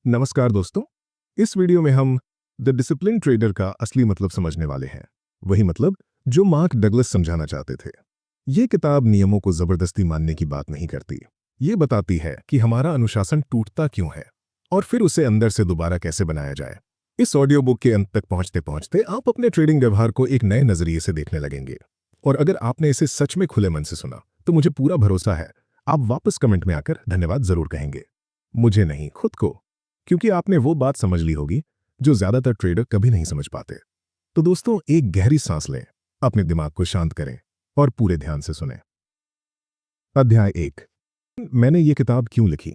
नमस्कार दोस्तों। इस वीडियो में हम द डिसिप्लिन ट्रेडर का असली मतलब समझने वाले हैं। वही मतलब जो मार्क डगलस समझाना चाहते थे। ये किताब नियमों को जबरदस्ती मानने की बात नहीं करती। ये बताती है कि हमारा अनुशासन टूटता क्यों है और फिर उसे अंदर से दोबारा कैसे बनाया जाए। इस ऑडियो बुक के अंत तक पहुंचते पहुंचते आप अपने ट्रेडिंग व्यवहार को एक नए नजरिए से देखने लगेंगे। और अगर आपने इसे सच में खुले मन से सुना तो मुझे पूरा भरोसा है आप वापस कमेंट में आकर धन्यवाद जरूर कहेंगे। मुझे नहीं, खुद को, क्योंकि आपने वो बात समझ ली होगी जो ज्यादातर ट्रेडर कभी नहीं समझ पाते। तो दोस्तों, एक गहरी सांस लें, अपने दिमाग को शांत करें और पूरे ध्यान से सुनें। अध्याय 1, मैंने ये किताब क्यों लिखी।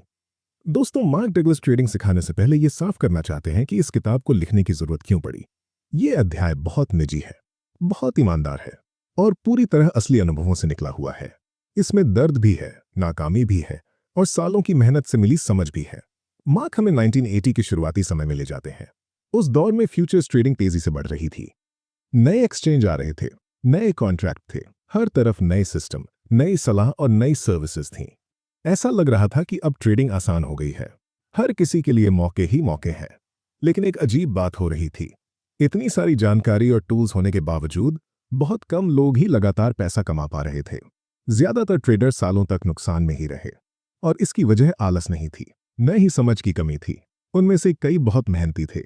दोस्तों, मार्क डगलस ट्रेडिंग सिखाने से पहले ये साफ करना चाहते हैं कि इस किताब को लिखने की जरूरत क्यों पड़ी। ये अध्याय बहुत निजी है, बहुत ईमानदार है और पूरी तरह असली अनुभवों से निकला हुआ है। इसमें दर्द भी है, नाकामी भी है और सालों की मेहनत से मिली समझ भी है। मार्क हमें 1980 के शुरुआती समय में ले जाते हैं। उस दौर में फ्यूचर्स ट्रेडिंग तेजी से बढ़ रही थी। नए एक्सचेंज आ रहे थे, नए कॉन्ट्रैक्ट थे, हर तरफ नए सिस्टम, नई सलाह और नई सर्विसेज थीं। ऐसा लग रहा था कि अब ट्रेडिंग आसान हो गई है, हर किसी के लिए मौके ही मौके हैं। लेकिन एक अजीब बात हो रही थी। इतनी सारी जानकारी और टूल्स होने के बावजूद बहुत कम लोग ही लगातार पैसा कमा पा रहे थे। ज्यादातर ट्रेडर सालों तक नुकसान में ही रहे और इसकी वजह आलस नहीं थी, न ही समझ की कमी थी। उनमें से कई बहुत मेहनती थे।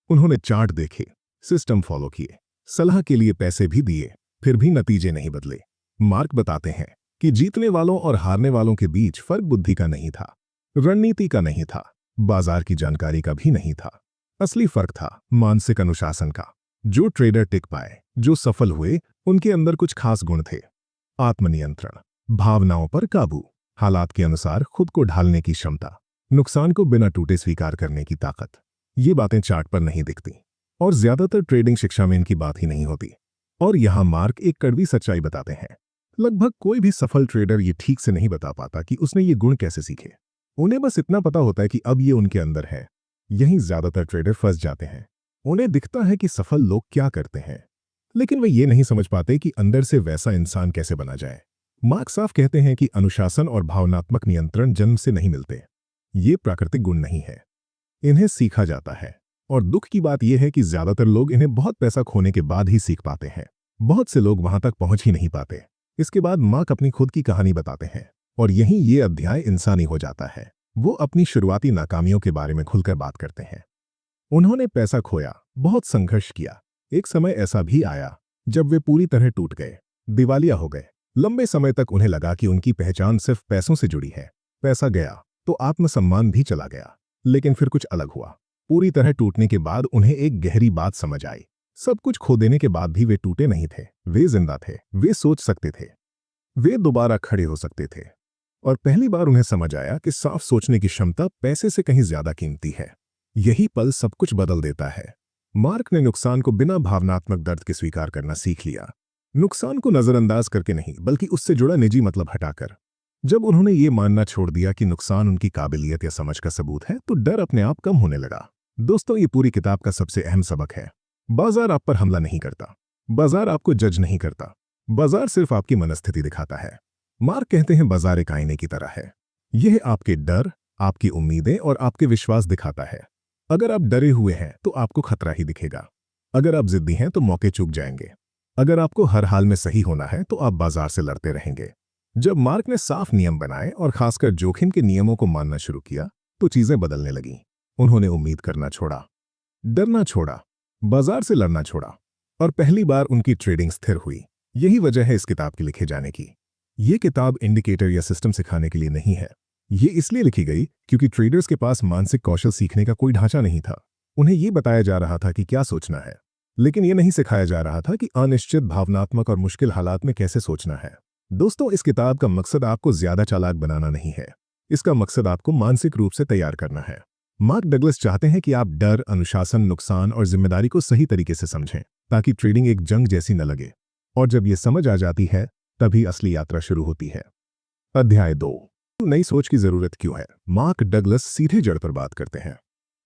उन्होंने चार्ट देखे, सिस्टम फॉलो किए, सलाह के लिए पैसे भी दिए, फिर भी नतीजे नहीं बदले। मार्क बताते हैं कि जीतने वालों और हारने वालों के बीच फर्क बुद्धि का नहीं था, रणनीति का नहीं था, बाजार की जानकारी का भी नहीं था। असली फर्क था मानसिक अनुशासन का। जो ट्रेडर टिक पाए, जो सफल हुए, उनके अंदर कुछ खास गुण थे। आत्मनियंत्रण, भावनाओं पर काबू, हालात के अनुसार खुद को ढालने की क्षमता, नुकसान को बिना टूटे स्वीकार करने की ताकत। ये बातें चार्ट पर नहीं दिखती और ज्यादातर ट्रेडिंग शिक्षा में इनकी बात ही नहीं होती। और यहां मार्क एक कड़वी सच्चाई बताते हैं। लगभग कोई भी सफल ट्रेडर ये ठीक से नहीं बता पाता कि उसने ये गुण कैसे सीखे। उन्हें बस इतना पता होता है कि अब ये उनके अंदर है। यहीं ज्यादातर ट्रेडर फंस जाते हैं। उन्हें दिखता है कि सफल लोग क्या करते हैं, लेकिन वे ये नहीं समझ पाते कि अंदर से वैसा इंसान कैसे बना जाए। मार्क साफ कहते हैं कि अनुशासन और भावनात्मक नियंत्रण जन्म से नहीं मिलते। ये प्राकृतिक गुण नहीं है, इन्हें सीखा जाता है। और दुख की बात यह है कि ज्यादातर लोग इन्हें बहुत पैसा खोने के बाद ही सीख पाते हैं। बहुत से लोग वहां तक पहुंच ही नहीं पाते। इसके बाद मार्क अपनी खुद की कहानी बताते हैं और यहीं ये अध्याय इंसानी हो जाता है। वो अपनी शुरुआती नाकामियों के बारे में खुलकर बात करते हैं। उन्होंने पैसा खोया, बहुत संघर्ष किया। एक समय ऐसा भी आया जब वे पूरी तरह टूट गए, दिवालिया हो गए। लंबे समय तक उन्हें लगा कि उनकी पहचान सिर्फ पैसों से जुड़ी है। पैसा गया तो आत्मसम्मान भी चला गया। लेकिन फिर कुछ अलग हुआ। पूरी तरह टूटने के बाद उन्हें एक गहरी बात समझ आई। सब कुछ खो देने के बाद भी वे टूटे नहीं थे। वे जिंदा थे, वे सोच सकते थे, वे दोबारा खड़े हो सकते थे। और पहली बार उन्हें समझ आया कि साफ सोचने की क्षमता पैसे से कहीं ज्यादा कीमती है। यही पल सब कुछ बदल देता है। मार्क ने नुकसान को बिना भावनात्मक दर्द के स्वीकार करना सीख लिया। नुकसान को नजरअंदाज करके नहीं, बल्कि उससे जुड़ा निजी मतलब हटाकर। जब उन्होंने ये मानना छोड़ दिया कि नुकसान उनकी काबिलियत या समझ का सबूत है, तो डर अपने आप कम होने लगा। दोस्तों, ये पूरी किताब का सबसे अहम सबक है। बाजार आप पर हमला नहीं करता, बाजार आपको जज नहीं करता, बाजार सिर्फ आपकी मनस्थिति दिखाता है। मार्क कहते हैं बाजार एक आईने की तरह है। यह आपके डर, आपकी उम्मीदें और आपके विश्वास दिखाता है। अगर आप डरे हुए हैं तो आपको खतरा ही दिखेगा। अगर आप जिद्दी हैं तो मौके चूक जाएंगे। अगर आपको हर हाल में सही होना है तो आप बाजार से लड़ते रहेंगे। जब मार्क ने साफ नियम बनाए और खासकर जोखिम के नियमों को मानना शुरू किया, तो चीजें बदलने लगीं। उन्होंने उम्मीद करना छोड़ा, डरना छोड़ा, बाजार से लड़ना छोड़ा और पहली बार उनकी ट्रेडिंग स्थिर हुई। यही वजह है इस किताब के लिखे जाने की। ये किताब इंडिकेटर या सिस्टम सिखाने के लिए नहीं है। ये इसलिए लिखी गई क्योंकि ट्रेडर्स के पास मानसिक कौशल सीखने का कोई ढांचा नहीं था। उन्हें ये बताया जा रहा था कि क्या सोचना है, लेकिन ये नहीं सिखाया जा रहा था कि अनिश्चित, भावनात्मक और मुश्किल हालात में कैसे सोचना है। दोस्तों, इस किताब का मकसद आपको ज्यादा चालाक बनाना नहीं है। इसका मकसद आपको मानसिक रूप से तैयार करना है। मार्क डगलस चाहते हैं कि आप डर, अनुशासन, नुकसान और जिम्मेदारी को सही तरीके से समझें, ताकि ट्रेडिंग एक जंग जैसी न लगे। और जब ये समझ आ जाती है, तभी असली यात्रा शुरू होती है। अध्याय 2, नई सोच की जरूरत क्यों है। मार्क डगलस सीधे जड़ पर बात करते हैं।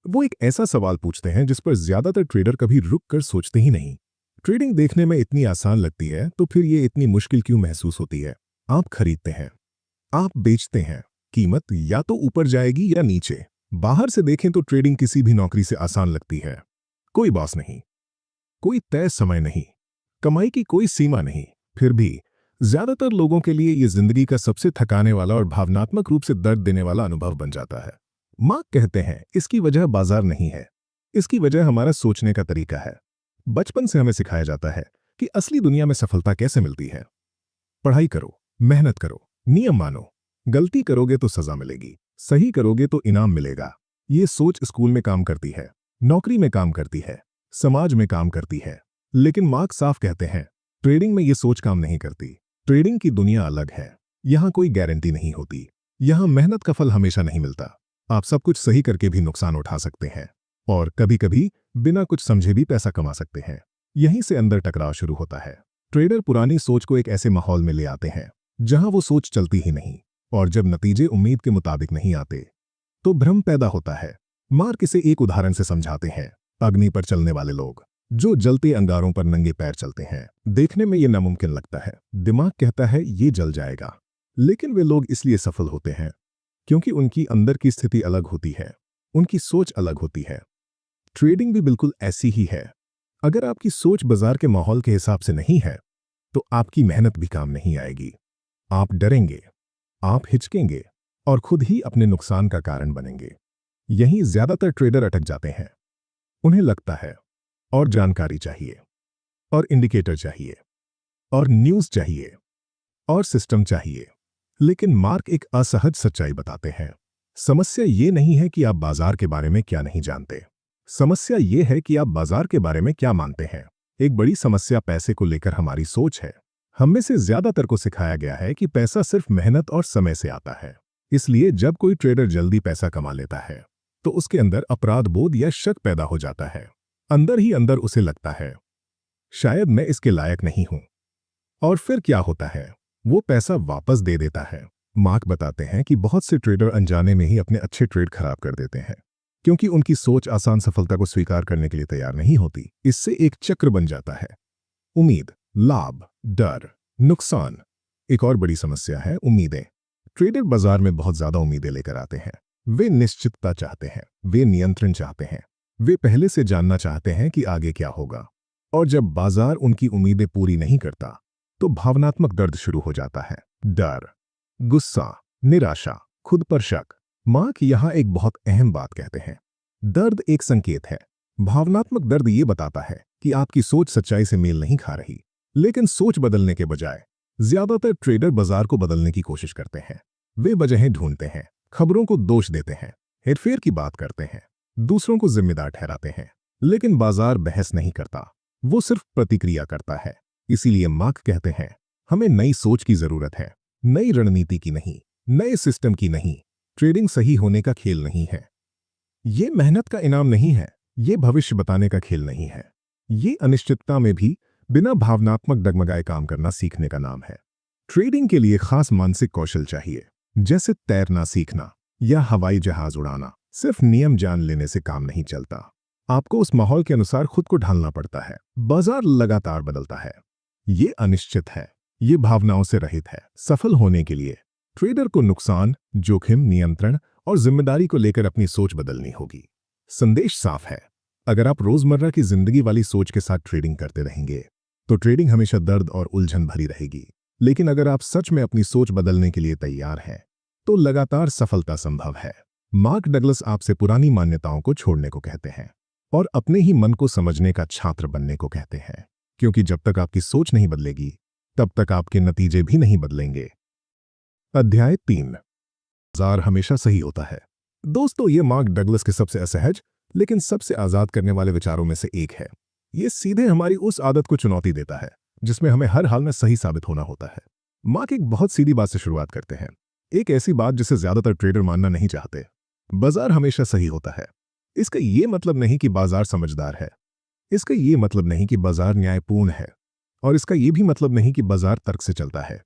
वो एक ऐसा सवाल पूछते हैं जिस पर ज्यादातर ट्रेडर कभी रुक कर सोचते ही नहीं। ट्रेडिंग देखने में इतनी आसान लगती है, तो फिर ये इतनी मुश्किल क्यों महसूस होती है। आप खरीदते हैं, आप बेचते हैं, कीमत या तो ऊपर जाएगी या नीचे, बाहर से देखें तो ट्रेडिंग किसी भी नौकरी से आसान लगती है। कोई बॉस नहीं, कोई तय समय नहीं, कमाई की कोई सीमा नहीं। फिर भी ज्यादातर लोगों के लिए यह जिंदगी का सबसे थकाने वाला और भावनात्मक रूप से दर्द देने वाला अनुभव बन जाता है। मार्क कहते हैं इसकी वजह बाजार नहीं है, इसकी वजह हमारा सोचने का तरीका है। बचपन से हमें सिखाया जाता है कि असली दुनिया में सफलता कैसे मिलती है। पढ़ाई करो, मेहनत करो, नियम मानो, गलती करोगे तो सजा मिलेगी, सही करोगे तो इनाम मिलेगा। ये सोच स्कूल में काम करती है, नौकरी में काम करती है, समाज में काम करती है। लेकिन मार्क साफ कहते हैं ट्रेडिंग में ये सोच काम नहीं करती। ट्रेडिंग की दुनिया अलग है। यहां कोई गारंटी नहीं होती, यहां मेहनत का फल हमेशा नहीं मिलता। आप सब कुछ सही करके भी नुकसान उठा सकते हैं और कभी-कभी बिना कुछ समझे भी पैसा कमा सकते हैं। यहीं से अंदर टकराव शुरू होता है। ट्रेडर पुरानी सोच को एक ऐसे माहौल में ले आते हैं जहां वो सोच चलती ही नहीं, और जब नतीजे उम्मीद के मुताबिक नहीं आते तो भ्रम पैदा होता है। मार्क इसे एक उदाहरण से समझाते हैं। अग्नि पर चलने वाले लोग जो जलते अंगारों पर नंगे पैर चलते हैं। देखने में ये नामुमकिन लगता है, दिमाग कहता है ये जल जाएगा, लेकिन वे लोग इसलिए सफल होते हैं क्योंकि उनकी अंदर की स्थिति अलग होती है, उनकी सोच अलग होती है। ट्रेडिंग भी बिल्कुल ऐसी ही है। अगर आपकी सोच बाजार के माहौल के हिसाब से नहीं है तो आपकी मेहनत भी काम नहीं आएगी। आप डरेंगे, आप हिचकेंगे और खुद ही अपने नुकसान का कारण बनेंगे। यहीं ज्यादातर ट्रेडर अटक जाते हैं। उन्हें लगता है और जानकारी चाहिए, और इंडिकेटर चाहिए, और न्यूज़ चाहिए, और सिस्टम चाहिए। लेकिन मार्क एक असहज सच्चाई बताते हैं। समस्या ये नहीं है कि आप बाजार के बारे में क्या नहीं जानते, समस्या ये है कि आप बाजार के बारे में क्या मानते हैं। एक बड़ी समस्या पैसे को लेकर हमारी सोच है। हम में से ज्यादातर को सिखाया गया है कि पैसा सिर्फ मेहनत और समय से आता है। इसलिए जब कोई ट्रेडर जल्दी पैसा कमा लेता है तो उसके अंदर अपराध बोध या शक पैदा हो जाता है। अंदर ही अंदर उसे लगता है शायद मैं इसके लायक नहीं हूं। और फिर क्या होता है, वो पैसा वापस दे देता है। मार्क बताते हैं कि बहुत से ट्रेडर अनजाने में ही अपने अच्छे ट्रेड खराब कर देते हैं क्योंकि उनकी सोच आसान सफलता को स्वीकार करने के लिए तैयार नहीं होती। इससे एक चक्र बन जाता है, उम्मीद, लाभ, डर, नुकसान। एक और बड़ी समस्या है उम्मीदें। ट्रेडर बाजार में बहुत ज्यादा उम्मीदें लेकर आते हैं। वे निश्चितता चाहते हैं, वे नियंत्रण चाहते हैं, वे पहले से जानना चाहते हैं कि आगे क्या होगा। और जब बाजार उनकी उम्मीदें पूरी नहीं करता तो भावनात्मक दर्द शुरू हो जाता है। डर, गुस्सा, निराशा, खुद पर शक। मार्क यहां एक बहुत अहम बात कहते हैं। दर्द एक संकेत है। भावनात्मक दर्द ये बताता है कि आपकी सोच सच्चाई से मेल नहीं खा रही। लेकिन सोच बदलने के बजाय ज्यादातर ट्रेडर बाजार को बदलने की कोशिश करते हैं। वे वजहें ढूंढते हैं, खबरों को दोष देते हैं, हेरफेर की बात करते हैं, दूसरों को जिम्मेदार ठहराते हैं। लेकिन बाजार बहस नहीं करता, वो सिर्फ प्रतिक्रिया करता है। इसीलिए मार्क कहते हैं हमें नई सोच की जरूरत है, नई रणनीति की नहीं, नए सिस्टम की नहीं। ट्रेडिंग सही होने का खेल नहीं है, ये मेहनत का इनाम नहीं है, ये भविष्य बताने का खेल नहीं है। ये अनिश्चितता में भी बिना भावनात्मक डगमगाए काम करना सीखने का नाम है। ट्रेडिंग के लिए खास मानसिक कौशल चाहिए, जैसे तैरना सीखना या हवाई जहाज उड़ाना। सिर्फ नियम जान लेने से काम नहीं चलता, आपको उस माहौल के अनुसार खुद को ढालना पड़ता है। बाजार लगातार बदलता है, ये अनिश्चित है, ये भावनाओं से रहित है। सफल होने के लिए ट्रेडर को नुकसान, जोखिम, नियंत्रण और जिम्मेदारी को लेकर अपनी सोच बदलनी होगी। संदेश साफ है, अगर आप रोजमर्रा की जिंदगी वाली सोच के साथ ट्रेडिंग करते रहेंगे तो ट्रेडिंग हमेशा दर्द और उलझन भरी रहेगी। लेकिन अगर आप सच में अपनी सोच बदलने के लिए तैयार हैं तो लगातार सफलता संभव है। मार्क डगलस आपसे पुरानी मान्यताओं को छोड़ने को कहते हैं और अपने ही मन को समझने का छात्र बनने को कहते हैं, क्योंकि जब तक आपकी सोच नहीं बदलेगी तब तक आपके नतीजे भी नहीं बदलेंगे। अध्याय 3, बाजार हमेशा सही होता है। दोस्तों, ये मार्क डगलस के सबसे असहज लेकिन सबसे आजाद करने वाले विचारों में से एक है। ये सीधे हमारी उस आदत को चुनौती देता है जिसमें हमें हर हाल में सही साबित होना होता है। मार्क एक बहुत सीधी बात से शुरुआत करते हैं, एक ऐसी बात जिसे ज्यादातर ट्रेडर मानना नहीं चाहते। बाजार हमेशा सही होता है। इसका ये मतलब नहीं कि बाजार समझदार है, इसका ये मतलब नहीं कि बाजार न्यायपूर्ण है, और इसका ये भी मतलब नहीं कि बाजार तर्क से चलता है।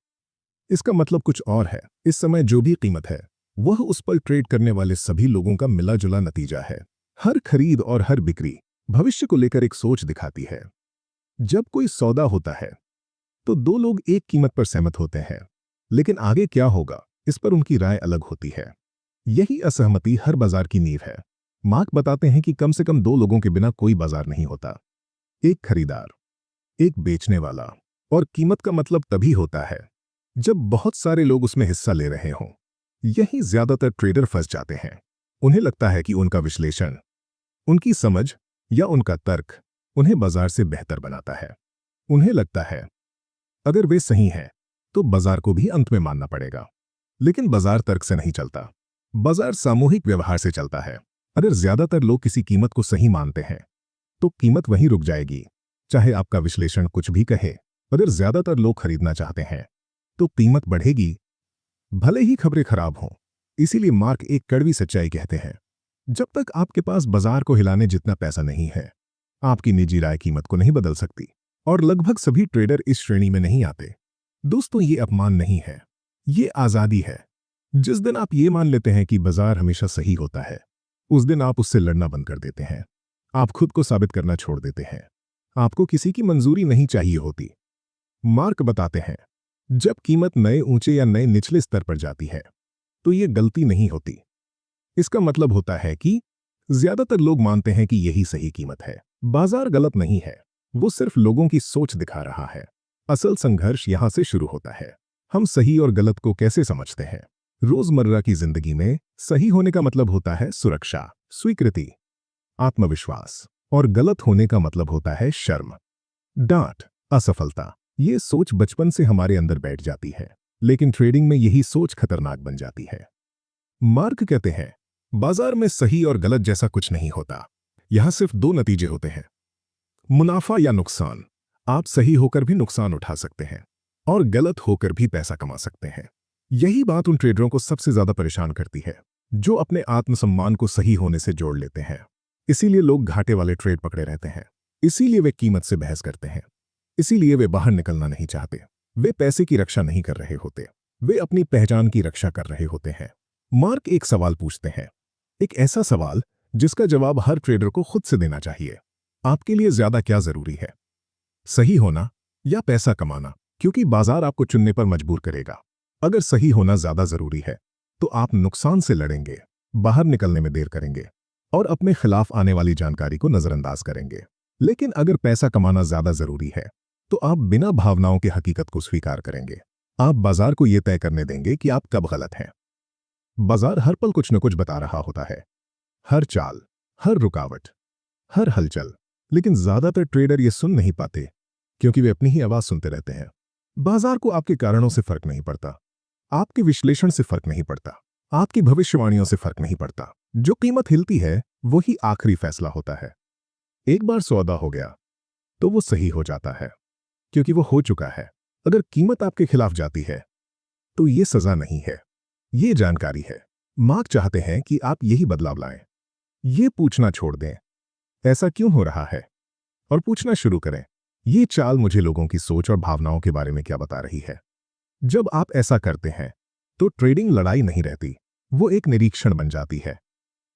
इसका मतलब कुछ और है। इस समय जो भी कीमत है वह उस पर ट्रेड करने वाले सभी लोगों का मिला जुला नतीजा है। हर खरीद और हर बिक्री भविष्य को लेकर एक सोच दिखाती है। जब कोई सौदा होता है तो दो लोग एक कीमत पर सहमत होते हैं, लेकिन आगे क्या होगा इस पर उनकी राय अलग होती है। यही असहमति हर बाजार की नींव है। मार्क बताते हैं कि कम से कम दो लोगों के बिना कोई बाजार नहीं होता। एक खरीदार, एक बेचने वाला। और कीमत का मतलब तभी होता है जब बहुत सारे लोग उसमें हिस्सा ले रहे हों। यही ज्यादातर ट्रेडर फंस जाते हैं। उन्हें लगता है कि उनका विश्लेषण, उनकी समझ या उनका तर्क उन्हें बाजार से बेहतर बनाता है। उन्हें लगता है अगर वे सही हैं तो बाजार को भी अंत में मानना पड़ेगा। लेकिन बाजार तर्क से नहीं चलता, बाजार सामूहिक व्यवहार से चलता है। अगर ज्यादातर लोग किसी कीमत को सही मानते हैं तो कीमत वहीं रुक जाएगी, चाहे आपका विश्लेषण कुछ भी कहे। अगर ज्यादातर लोग खरीदना चाहते हैं तो कीमत बढ़ेगी, भले ही खबरें खराब हों। इसीलिए मार्क एक कड़वी सच्चाई कहते हैं, जब तक आपके पास बाजार को हिलाने जितना पैसा नहीं है, आपकी निजी राय कीमत को नहीं बदल सकती। और लगभग सभी ट्रेडर इस श्रेणी में नहीं आते। दोस्तों, ये अपमान नहीं है, ये आजादी है। जिस दिन आप ये मान लेते हैं कि बाजार हमेशा सही होता है, उस दिन आप उससे लड़ना बंद कर देते हैं। आप खुद को साबित करना छोड़ देते हैं। आपको किसी की मंजूरी नहीं चाहिए होती। मार्क बताते हैं, जब कीमत नए ऊंचे या नए निचले स्तर पर जाती है तो ये गलती नहीं होती। इसका मतलब होता है कि ज्यादातर लोग मानते हैं कि यही सही कीमत है। बाजार गलत नहीं है, वो सिर्फ लोगों की सोच दिखा रहा है। असल संघर्ष यहां से शुरू होता है। हम सही और गलत को कैसे समझते हैं? रोजमर्रा की जिंदगी में सही होने का मतलब होता है सुरक्षा, स्वीकृति, आत्मविश्वास। और गलत होने का मतलब होता है शर्म, डांट, असफलता। ये सोच बचपन से हमारे अंदर बैठ जाती है, लेकिन ट्रेडिंग में यही सोच खतरनाक बन जाती है। मार्क कहते हैं, बाजार में सही और गलत जैसा कुछ नहीं होता। यहां सिर्फ दो नतीजे होते हैं, मुनाफा या नुकसान। आप सही होकर भी नुकसान उठा सकते हैं और गलत होकर भी पैसा कमा सकते हैं। यही बात उन ट्रेडरों को सबसे ज्यादा परेशान करती है, जो अपने आत्मसम्मान को सही होने से जोड़ लेते हैं। इसीलिए लोग घाटे वाले ट्रेड पकड़े रहते हैं। इसीलिए वे कीमत से बहस करते हैं। इसीलिए वे बाहर निकलना नहीं चाहते। वे पैसे की रक्षा नहीं कर रहे होते, वे अपनी पहचान की रक्षा कर रहे होते हैं। मार्क एक सवाल पूछते हैं, एक ऐसा सवाल जिसका जवाब हर ट्रेडर को खुद से देना चाहिए। आपके लिए ज्यादा क्या जरूरी है, सही होना या पैसा कमाना? क्योंकि बाजार आपको चुनने पर मजबूर करेगा। अगर सही होना ज्यादा जरूरी है तो आप नुकसान से लड़ेंगे, बाहर निकलने में देर करेंगे और अपने खिलाफ आने वाली जानकारी को नजरअंदाज करेंगे। लेकिन अगर पैसा कमाना ज्यादा जरूरी है तो आप बिना भावनाओं की हकीकत को स्वीकार करेंगे। आप बाजार को यह तय करने देंगे कि आप कब गलत हैं। बाजार हर पल कुछ न कुछ बता रहा होता है, हर चाल, हर रुकावट, हर हलचल। लेकिन ज्यादातर ट्रेडर ये सुन नहीं पाते, क्योंकि वे अपनी ही आवाज सुनते रहते हैं। बाजार को आपके कारणों से फर्क नहीं पड़ता, आपके विश्लेषण से फर्क नहीं पड़ता, आपकी भविष्यवाणियों से फर्क नहीं पड़ता। जो कीमत हिलती है वही आखिरी फैसला होता है। एक बार सौदा हो गया तो वो सही हो जाता है, क्योंकि वो हो चुका है। अगर कीमत आपके खिलाफ जाती है तो ये सजा नहीं है, ये जानकारी है। मार्क चाहते हैं कि आप यही बदलाव लाएं। ये पूछना छोड़ दें, ऐसा क्यों हो रहा है, और पूछना शुरू करें, ये चाल मुझे लोगों की सोच और भावनाओं के बारे में क्या बता रही है। जब आप ऐसा करते हैं तो ट्रेडिंग लड़ाई नहीं रहती, वो एक निरीक्षण बन जाती है।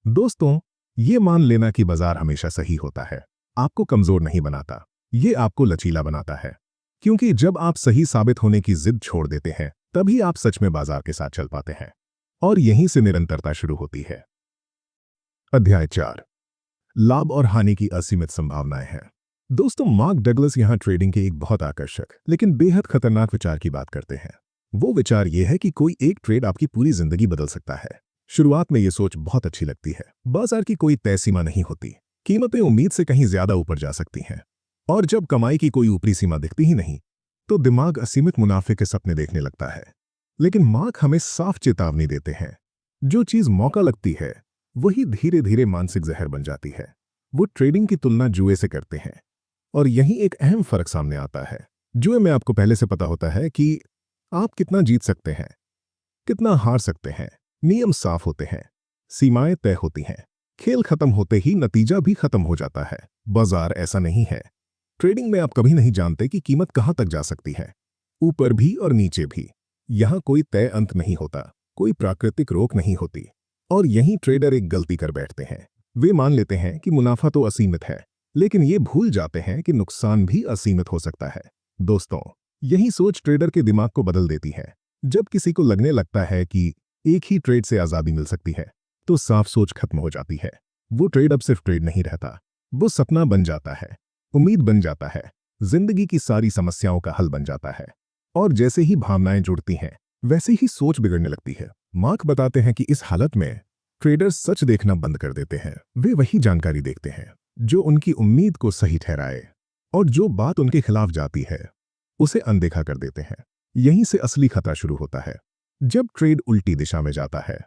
दोस्तों, ये मान लेना कि बाजार हमेशा सही होता है आपको कमजोर नहीं बनाता, ये आपको लचीला बनाता है। क्योंकि जब आप सही साबित होने की जिद छोड़ देते हैं तभी आप सच में बाजार के साथ चल पाते हैं, और यहीं से निरंतरता शुरू होती है। अध्याय 4, लाभ और हानि की असीमित संभावनाएं हैं। दोस्तों, मार्क डगलस यहां ट्रेडिंग के एक बहुत आकर्षक लेकिन बेहद खतरनाक विचार की बात करते हैं। वो विचार यह है कि कोई एक ट्रेड आपकी पूरी जिंदगी बदल सकता है। शुरुआत में यह सोच बहुत अच्छी लगती है। बाजार की कोई तय सीमा नहीं होती, कीमतें उम्मीद से कहीं ज्यादा ऊपर जा सकती हैं, और जब कमाई की कोई ऊपरी सीमा दिखती ही नहीं तो दिमाग असीमित मुनाफे के सपने देखने लगता है। लेकिन मार्क हमें साफ चेतावनी देते हैं, जो चीज मौका लगती है वही धीरे धीरे मानसिक जहर बन जाती है। वो ट्रेडिंग की तुलना जुए से करते हैं, और यही एक अहम फर्क सामने आता है। जुए में आपको पहले से पता होता है कि आप कितना जीत सकते हैं, कितना हार सकते हैं। नियम साफ होते हैं, सीमाएं तय होती हैं, खेल खत्म होते ही नतीजा भी खत्म हो जाता है। बाजार ऐसा नहीं है। ट्रेडिंग में आप कभी नहीं जानते कि कीमत कहां तक जा सकती है, ऊपर भी और नीचे भी। यहां कोई तय अंत नहीं होता, कोई प्राकृतिक रोक नहीं होती। और यहीं ट्रेडर एक गलती कर बैठते हैं। वे मान लेते हैं कि मुनाफा तो असीमित है, लेकिन ये भूल जाते हैं कि नुकसान भी असीमित हो सकता है। दोस्तों, यही सोच ट्रेडर के दिमाग को बदल देती है। जब किसी को लगने लगता है कि एक ही ट्रेड से आज़ादी मिल सकती है तो साफ सोच खत्म हो जाती है। वो ट्रेड अब सिर्फ ट्रेड नहीं रहता, वो सपना बन जाता है, उम्मीद बन जाता है, जिंदगी की सारी समस्याओं का हल बन जाता है। और जैसे ही भावनाएं जुड़ती हैं वैसे ही सोच बिगड़ने लगती है। मार्क बताते हैं कि इस हालत में ट्रेडर्स सच देखना बंद कर देते हैं। वे वही जानकारी देखते हैं जो उनकी उम्मीद को सही ठहराए, और जो बात उनके खिलाफ जाती है उसे अनदेखा कर देते हैं। यहीं से असली खतरा शुरू होता है। जब ट्रेड उल्टी दिशा में जाता है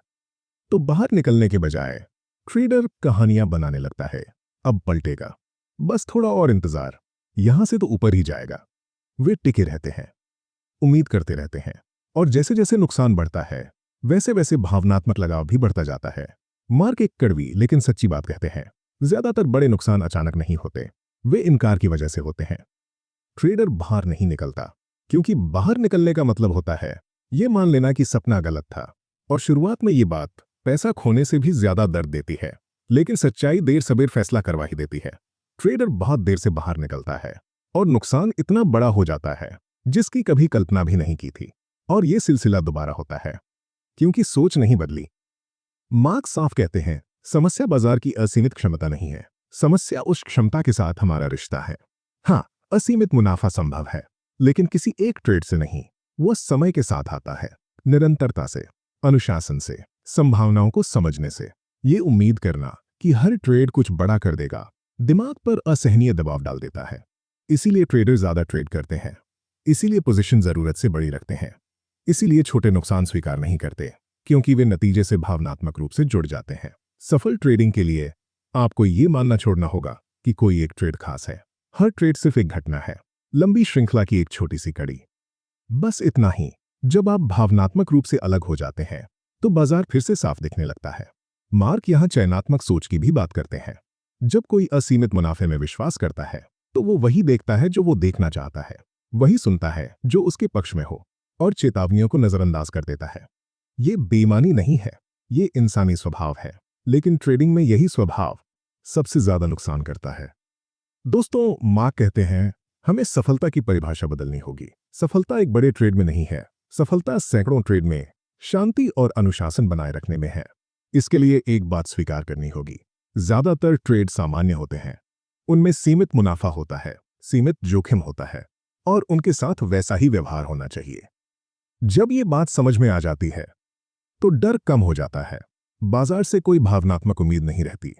तो बाहर निकलने के बजाय ट्रेडर कहानियां बनाने लगता है। अब पलटेगा, बस थोड़ा और इंतजार, यहां से तो ऊपर ही जाएगा। वे टिके रहते हैं, उम्मीद करते रहते हैं, और जैसे जैसे नुकसान बढ़ता है वैसे वैसे भावनात्मक लगाव भी बढ़ता जाता है। मार्क एक कड़वी लेकिन सच्ची बात कहते हैं, ज्यादातर बड़े नुकसान अचानक नहीं होते, वे इनकार की वजह से होते हैं। ट्रेडर बाहर नहीं निकलता क्योंकि बाहर निकलने का मतलब होता है यह मान लेना कि सपना गलत था। और शुरुआत में ये बात पैसा खोने से भी ज्यादा दर्द देती है, लेकिन सच्चाई देर सबेर फैसला करवा ही देती है। ट्रेडर बहुत देर से बाहर निकलता है और नुकसान इतना बड़ा हो जाता है जिसकी कभी कल्पना भी नहीं की थी, और यह सिलसिला दोबारा होता है क्योंकि सोच नहीं बदली। मार्क साफ कहते हैं, समस्या बाजार की असीमित क्षमता नहीं है, समस्या उस क्षमता के साथ हमारा रिश्ता है। हाँ, असीमित मुनाफा संभव है, लेकिन किसी एक ट्रेड से नहीं, वह समय के साथ आता है, निरंतरता से, अनुशासन से, संभावनाओं को समझने से। ये उम्मीद करना कि हर ट्रेड कुछ बड़ा कर देगा दिमाग पर असहनीय दबाव डाल देता है। इसीलिए ट्रेडर ज्यादा ट्रेड करते हैं, इसीलिए पोजीशन जरूरत से बड़ी रखते हैं, इसीलिए छोटे नुकसान स्वीकार नहीं करते, क्योंकि वे नतीजे से भावनात्मक रूप से जुड़ जाते हैं। सफल ट्रेडिंग के लिए आपको ये मानना छोड़ना होगा कि कोई एक ट्रेड खास है। हर ट्रेड सिर्फ एक घटना है, लंबी श्रृंखला की एक छोटी सी कड़ी। बस इतना ही। जब आप भावनात्मक रूप से अलग हो जाते हैं तो बाजार फिर से साफ दिखने लगता है। मार्क यहां चयनात्मक सोच की भी बात करते हैं। जब कोई असीमित मुनाफे में विश्वास करता है तो वो वही देखता है जो वो देखना चाहता है, वही सुनता है जो उसके पक्ष में हो, और चेतावनियों को नजरअंदाज कर देता है। ये बेईमानी नहीं है, ये इंसानी स्वभाव है, लेकिन ट्रेडिंग में यही स्वभाव सबसे ज्यादा नुकसान करता है। दोस्तों, मार्क कहते हैं हमें सफलता की परिभाषा बदलनी होगी। सफलता एक बड़े ट्रेड में नहीं है, सफलता सैकड़ों ट्रेड में शांति और अनुशासन बनाए रखने में है। इसके लिए एक बात स्वीकार करनी होगी, ज्यादातर ट्रेड सामान्य होते हैं, उनमें सीमित मुनाफा होता है, सीमित जोखिम होता है, और उनके साथ वैसा ही व्यवहार होना चाहिए। जब ये बात समझ में आ जाती है तो डर कम हो जाता है, बाजार से कोई भावनात्मक उम्मीद नहीं रहती,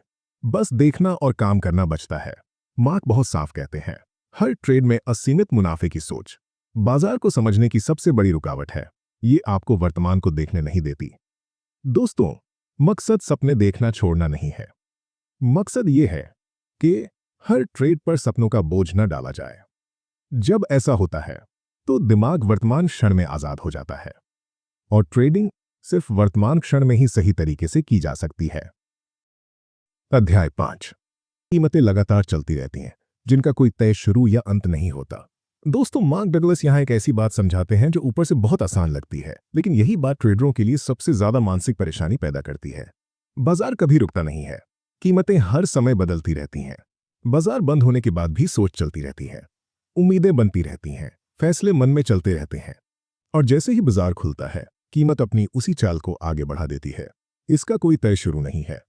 बस देखना और काम करना बचता है। मार्क बहुत साफ कहते हैं, हर ट्रेड में असीमित मुनाफे की सोच बाजार को समझने की सबसे बड़ी रुकावट है। ये आपको वर्तमान को देखने नहीं देती। दोस्तों, मकसद सपने देखना छोड़ना नहीं है, मकसद ये है कि हर ट्रेड पर सपनों का बोझ न डाला जाए। जब ऐसा होता है तो दिमाग वर्तमान क्षण में आजाद हो जाता है, और ट्रेडिंग सिर्फ वर्तमान क्षण में ही सही तरीके से की जा सकती है। अध्याय 5। कीमतें लगातार चलती रहती हैं जिनका कोई तय शुरू या अंत नहीं होता। दोस्तों, मार्क डगलस यहां एक ऐसी बात समझाते हैं जो ऊपर से बहुत आसान लगती है, लेकिन यही बात ट्रेडरों के लिए सबसे ज्यादा मानसिक परेशानी पैदा करती है। बाजार कभी रुकता नहीं है, कीमतें हर समय बदलती रहती हैं। बाजार बंद होने के बाद भी सोच चलती रहती है, उम्मीदें बनती रहती हैं, फैसले मन में चलते रहते हैं, और जैसे ही बाजार खुलता है कीमत अपनी उसी चाल को आगे बढ़ा देती है। इसका कोई तय शुरू नहीं है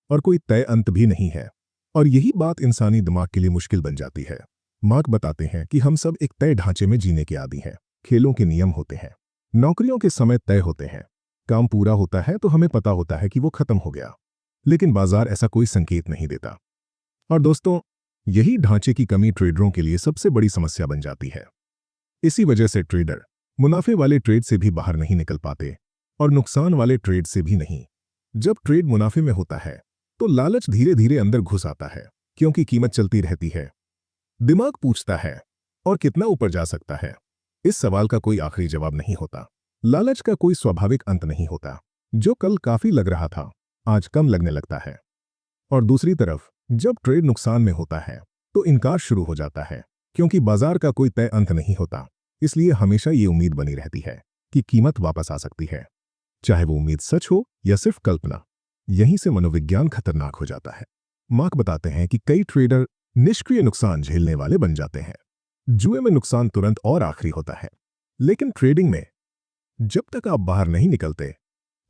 और कोई तय अंत भी नहीं है, और यही बात इंसानी दिमाग के लिए मुश्किल बन जाती है। मार्क बताते हैं कि हम सब एक तय ढांचे में जीने के आदी हैं। खेलों के नियम होते हैं, नौकरियों के समय तय होते हैं, काम पूरा होता है तो हमें पता होता है कि वो खत्म हो गया, लेकिन बाजार ऐसा कोई संकेत नहीं देता। और दोस्तों, यही ढांचे की कमी ट्रेडरों के लिए सबसे बड़ी समस्या बन जाती है। इसी वजह से ट्रेडर मुनाफे वाले ट्रेड से भी बाहर नहीं निकल पाते और नुकसान वाले ट्रेड से भी नहीं। जब ट्रेड मुनाफे में होता है तो लालच धीरे धीरे अंदर घुस आता है, क्योंकि कीमत चलती रहती है। दिमाग पूछता है, और कितना ऊपर जा सकता है? इस सवाल का कोई आखिरी जवाब नहीं होता। लालच का कोई स्वाभाविक अंत नहीं होता। जो कल काफी लग रहा था आज कम लगने लगता है। और दूसरी तरफ जब ट्रेड नुकसान में होता है तो इनकार शुरू हो जाता है, क्योंकि बाजार का कोई तय अंत नहीं होता। इसलिए हमेशा ये उम्मीद बनी रहती है कि कीमत वापस आ सकती है, चाहे वो उम्मीद सच हो या सिर्फ कल्पना। यहीं से मनोविज्ञान खतरनाक हो जाता है। मार्क बताते हैं कि कई ट्रेडर निष्क्रिय नुकसान झेलने वाले बन जाते हैं। जुए में नुकसान तुरंत और आखिरी होता है, लेकिन ट्रेडिंग में जब तक आप बाहर नहीं निकलते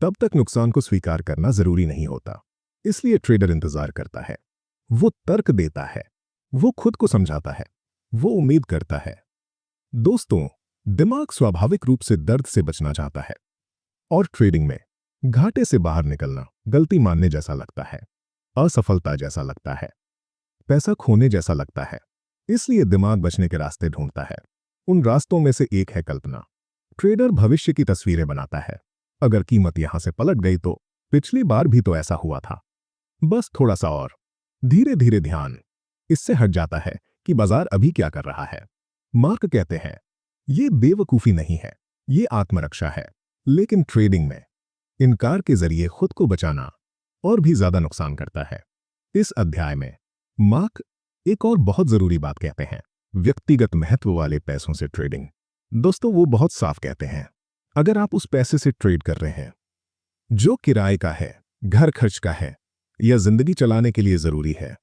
तब तक नुकसान को स्वीकार करना जरूरी नहीं होता। इसलिए ट्रेडर इंतजार करता है, वो तर्क देता है, वो खुद को समझाता है, वो उम्मीद करता है। दोस्तों, दिमाग स्वाभाविक रूप से दर्द से बचना चाहता है और ट्रेडिंग में घाटे से बाहर निकलना गलती मानने जैसा लगता है, असफलता जैसा लगता है, पैसा खोने जैसा लगता है। इसलिए दिमाग बचने के रास्ते ढूंढता है। उन रास्तों में से एक है कल्पना। ट्रेडर भविष्य की तस्वीरें बनाता है। अगर कीमत यहां से पलट गई तो पिछली बार भी तो ऐसा हुआ था, बस थोड़ा सा और। धीरे धीरे ध्यान इससे हट जाता है कि बाजार अभी क्या कर रहा है। मार्क कहते हैं, ये बेवकूफी नहीं है, ये आत्मरक्षा है। लेकिन ट्रेडिंग में इनकार के जरिए खुद को बचाना और भी ज्यादा नुकसान करता है। इस अध्याय में मार्क एक और बहुत जरूरी बात कहते हैं, व्यक्तिगत महत्व वाले पैसों से ट्रेडिंग। दोस्तों, वो बहुत साफ कहते हैं, अगर आप उस पैसे से ट्रेड कर रहे हैं जो किराए का है, घर खर्च का है या जिंदगी चलाने के लिए जरूरी है,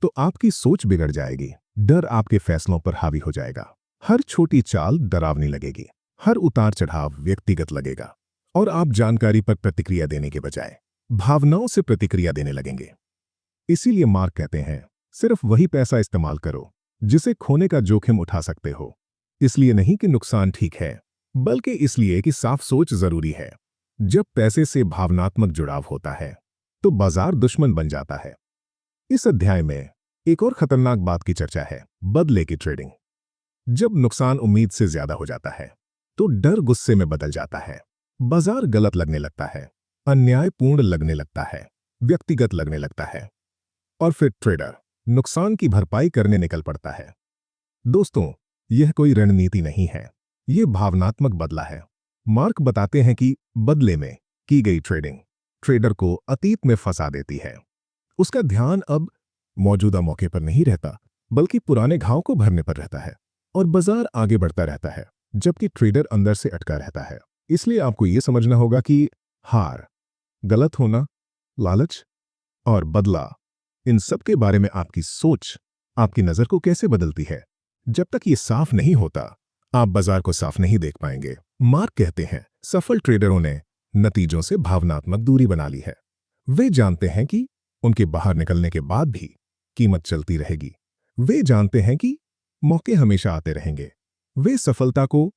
तो आपकी सोच बिगड़ जाएगी। डर आपके फैसलों पर हावी हो जाएगा। हर छोटी चाल डरावनी लगेगी, हर उतार चढ़ाव व्यक्तिगत लगेगा और आप जानकारी पर प्रतिक्रिया देने के बजाय भावनाओं से प्रतिक्रिया देने लगेंगे। इसीलिए मार्क कहते हैं, सिर्फ वही पैसा इस्तेमाल करो जिसे खोने का जोखिम उठा सकते हो। इसलिए नहीं कि नुकसान ठीक है, बल्कि इसलिए कि साफ सोच जरूरी है। जब पैसे से भावनात्मक जुड़ाव होता है तो बाजार दुश्मन बन जाता है। इस अध्याय में एक और खतरनाक बात की चर्चा है, बदले की ट्रेडिंग। जब नुकसान उम्मीद से ज्यादा हो जाता है तो डर गुस्से में बदल जाता है। बाजार गलत लगने लगता है, अन्यायपूर्ण लगने लगता है, व्यक्तिगत लगने लगता है और फिर ट्रेडर नुकसान की भरपाई करने निकल पड़ता है। दोस्तों, यह कोई रणनीति नहीं है, यह भावनात्मक बदला है। मार्क बताते हैं कि बदले में की गई ट्रेडिंग ट्रेडर को अतीत में फंसा देती है। उसका ध्यान अब मौजूदा मौके पर नहीं रहता, बल्कि पुराने घाव को भरने पर रहता है और बाजार आगे बढ़ता रहता है, जबकि ट्रेडर अंदर से अटका रहता है। इसलिए आपको यह समझना होगा कि हार, गलत होना, लालच और बदला, इन सब के बारे में आपकी सोच आपकी नजर को कैसे बदलती है। जब तक ये साफ नहीं होता, आप बाजार को साफ नहीं देख पाएंगे। मार्क कहते हैं, सफल ट्रेडरों ने नतीजों से भावनात्मक दूरी बना ली है। वे जानते हैं कि उनके बाहर निकलने के बाद भी कीमत चलती रहेगी। वे जानते हैं कि मौके हमेशा आते रहेंगे। वे सफलता को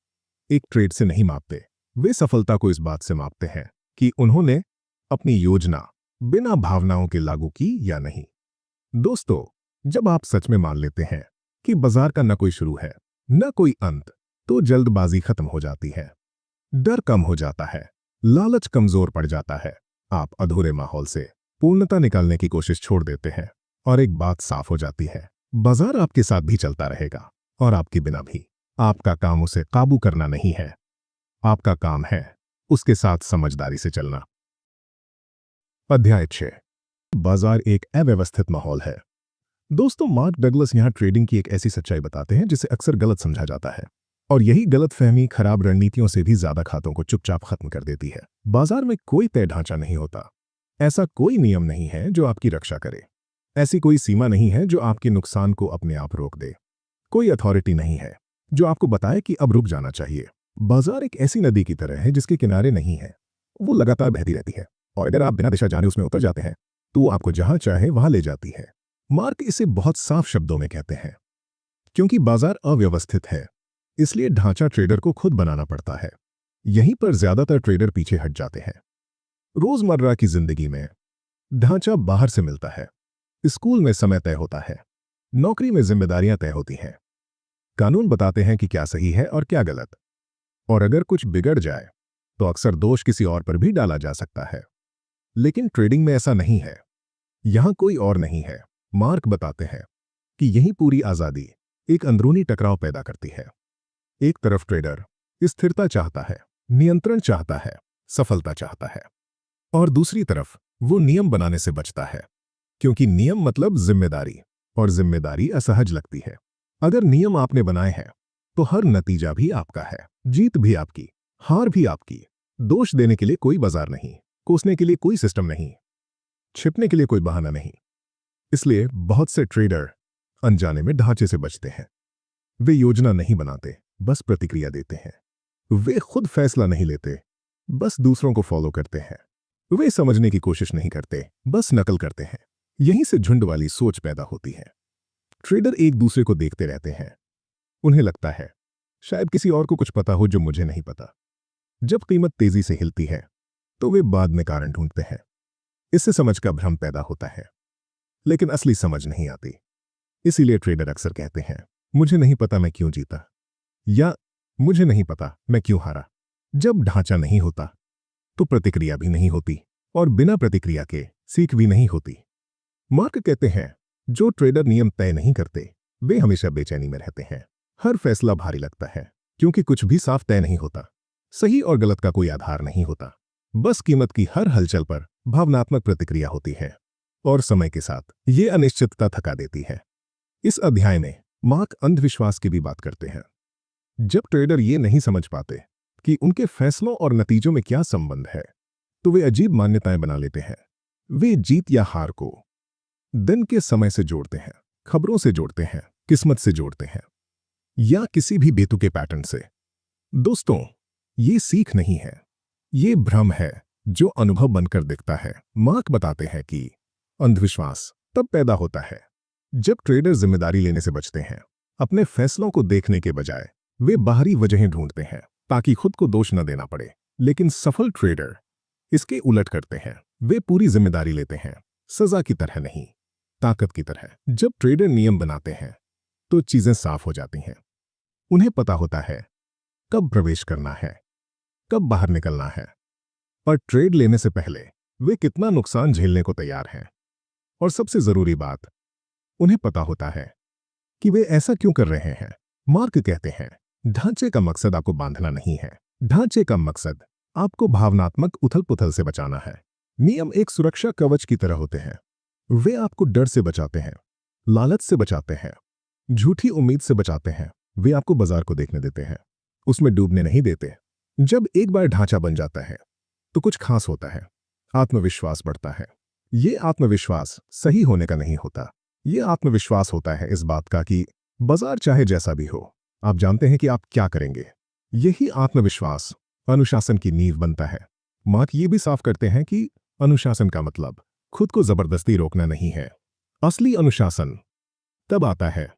एक ट्रेड से नहीं मापते, वे सफलता को इस बात से मापते हैं कि उन्होंने अपनी योजना बिना भावनाओं के लागू की या नहीं। दोस्तों, जब आप सच में मान लेते हैं कि बाजार का न कोई शुरू है न कोई अंत, तो जल्दबाजी खत्म हो जाती है, डर कम हो जाता है, लालच कमजोर पड़ जाता है। आप अधूरे माहौल से पूर्णता निकालने की कोशिश छोड़ देते हैं और एक बात साफ हो जाती है, बाजार आपके साथ भी चलता रहेगा और आपके बिना भी। आपका काम उसे काबू करना नहीं है, आपका काम है उसके साथ समझदारी से चलना। अध्याय 6, बाजार एक अव्यवस्थित माहौल है। दोस्तों, मार्क डगलस यहां ट्रेडिंग की एक ऐसी सच्चाई बताते हैं जिसे अक्सर गलत समझा जाता है, और यही गलतफहमी खराब रणनीतियों से भी ज्यादा खातों को चुपचाप खत्म कर देती है। बाजार में कोई तय ढांचा नहीं होता, ऐसा कोई नियम नहीं है जो आपकी रक्षा करे, ऐसी कोई सीमा नहीं है जो आपके नुकसान को अपने आप रोक दे, कोई अथॉरिटी नहीं है जो आपको बताए कि अब रुक जाना चाहिए। बाजार एक ऐसी नदी की तरह है जिसके किनारे नहीं है, वो लगातार बहती रहती है और अगर आप बिना दिशा जाने उसमें उतर जाते हैं तो आपको जहां चाहे वहां ले जाती है। मार्क इसे बहुत साफ शब्दों में कहते हैं, क्योंकि बाजार अव्यवस्थित है इसलिए ढांचा ट्रेडर को खुद बनाना पड़ता है। यहीं पर ज्यादातर ट्रेडर पीछे हट जाते हैं। रोजमर्रा की जिंदगी में ढांचा बाहर से मिलता है। स्कूल में समय तय होता है, नौकरी में जिम्मेदारियां तय होती हैं, कानून बताते हैं कि क्या सही है और क्या गलत, और अगर कुछ बिगड़ जाए तो अक्सर दोष किसी और पर भी डाला जा सकता है। लेकिन ट्रेडिंग में ऐसा नहीं है, यहां कोई और नहीं है। मार्क बताते हैं कि यही पूरी आजादी एक अंदरूनी टकराव पैदा करती है। एक तरफ ट्रेडर स्थिरता चाहता है, नियंत्रण चाहता है, सफलता चाहता है, और दूसरी तरफ वो नियम बनाने से बचता है, क्योंकि नियम मतलब जिम्मेदारी, और जिम्मेदारी असहज लगती है। अगर नियम आपने बनाए हैं तो हर नतीजा भी आपका है, जीत भी आपकी, हार भी आपकी। दोष देने के लिए कोई बाजार नहीं, कोसने के लिए कोई सिस्टम नहीं, छिपने के लिए कोई बहाना नहीं। इसलिए बहुत से ट्रेडर अनजाने में ढांचे से बचते हैं। वे योजना नहीं बनाते, बस प्रतिक्रिया देते हैं। वे खुद फैसला नहीं लेते, बस दूसरों को फॉलो करते हैं। वे समझने की कोशिश नहीं करते, बस नकल करते हैं। यहीं से झुंड वाली सोच पैदा होती है। ट्रेडर एक दूसरे को देखते रहते हैं। उन्हें लगता है शायद किसी और को कुछ पता हो जो मुझे नहीं पता। जब कीमत तेजी से हिलती है तो वे बाद में कारण ढूंढते हैं। इससे समझ का भ्रम पैदा होता है, लेकिन असली समझ नहीं आती। इसीलिए ट्रेडर अक्सर कहते हैं, मुझे नहीं पता मैं क्यों जीता, या मुझे नहीं पता मैं क्यों हारा। जब ढांचा नहीं होता तो प्रतिक्रिया भी नहीं होती, और बिना प्रतिक्रिया के सीख भी नहीं होती। मार्क कहते हैं, जो ट्रेडर नियम तय नहीं करते वे हमेशा बेचैनी में रहते हैं। हर फैसला भारी लगता है क्योंकि कुछ भी साफ तय नहीं होता। सही और गलत का कोई आधार नहीं होता। बस कीमत की हर हलचल पर भावनात्मक प्रतिक्रिया होती है, और समय के साथ ये अनिश्चितता थका देती है। इस अध्याय में मार्क अंधविश्वास की भी बात करते हैं। जब ट्रेडर ये नहीं समझ पाते कि उनके फैसलों और नतीजों में क्या संबंध है, तो वे अजीब मान्यताएं बना लेते हैं। वे जीत या हार को दिन के समय से जोड़ते हैं, खबरों से जोड़ते हैं, किस्मत से जोड़ते हैं, या किसी भी बेतुके पैटर्न से। दोस्तों, ये सीख नहीं है, ये भ्रम है जो अनुभव बनकर दिखता है। मार्क बताते हैं कि अंधविश्वास तब पैदा होता है जब ट्रेडर जिम्मेदारी लेने से बचते हैं। अपने फैसलों को देखने के बजाय वे बाहरी वजहें ढूंढते हैं ताकि खुद को दोष न देना पड़े। लेकिन सफल ट्रेडर इसके उलट करते हैं। वे पूरी जिम्मेदारी लेते हैं, सजा की तरह नहीं, ताकत की तरह। जब ट्रेडर नियम बनाते हैं तो चीजें साफ हो जाती हैं। उन्हें पता होता है कब प्रवेश करना है, कब बाहर निकलना है, और ट्रेड लेने से पहले वे कितना नुकसान झेलने को तैयार हैं। और सबसे जरूरी बात, उन्हें पता होता है कि वे ऐसा क्यों कर रहे हैं। मार्क कहते हैं, ढांचे का मकसद आपको बांधना नहीं है, ढांचे का मकसद आपको भावनात्मक उथल-पुथल से बचाना है। नियम एक सुरक्षा कवच की तरह होते हैं। वे आपको डर से बचाते हैं, लालच से बचाते हैं, झूठी उम्मीद से बचाते हैं। वे आपको बाजार को देखने देते हैं, उसमें डूबने नहीं देते। जब एक बार ढांचा बन जाता है तो कुछ खास होता है, आत्मविश्वास बढ़ता है। ये आत्मविश्वास सही होने का नहीं होता, ये आत्मविश्वास होता है इस बात का कि बाजार चाहे जैसा भी हो, आप जानते हैं कि आप क्या करेंगे। यही आत्मविश्वास अनुशासन की नींव बनता है। मार्क ये भी साफ करते हैं कि अनुशासन का मतलब खुद को जबरदस्ती रोकना नहीं है। असली अनुशासन तब आता है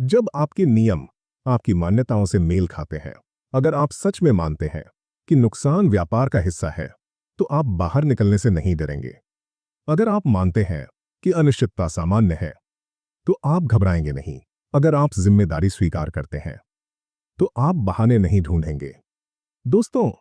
जब आपके नियम आपकी मान्यताओं से मेल खाते हैं। अगर आप सच में मानते हैं कि नुकसान व्यापार का हिस्सा है, तो आप बाहर निकलने से नहीं डरेंगे। अगर आप मानते हैं कि अनिश्चितता सामान्य है, तो आप घबराएंगे नहीं। अगर आप जिम्मेदारी स्वीकार करते हैं, तो आप बहाने नहीं ढूंढेंगे। दोस्तों,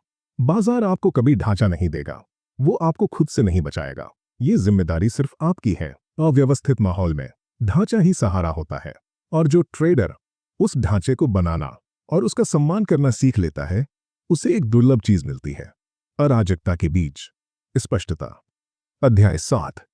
बाजार आपको कभी ढांचा नहीं देगा, वो आपको खुद से नहीं बचाएगा। ये जिम्मेदारी सिर्फ आपकी है। अव्यवस्थित माहौल में ढांचा ही सहारा होता है, और जो ट्रेडर उस ढांचे को बनाना और उसका सम्मान करना सीख लेता है, उसे एक दुर्लभ चीज मिलती है, अराजकता के बीच स्पष्टता। अध्याय 7,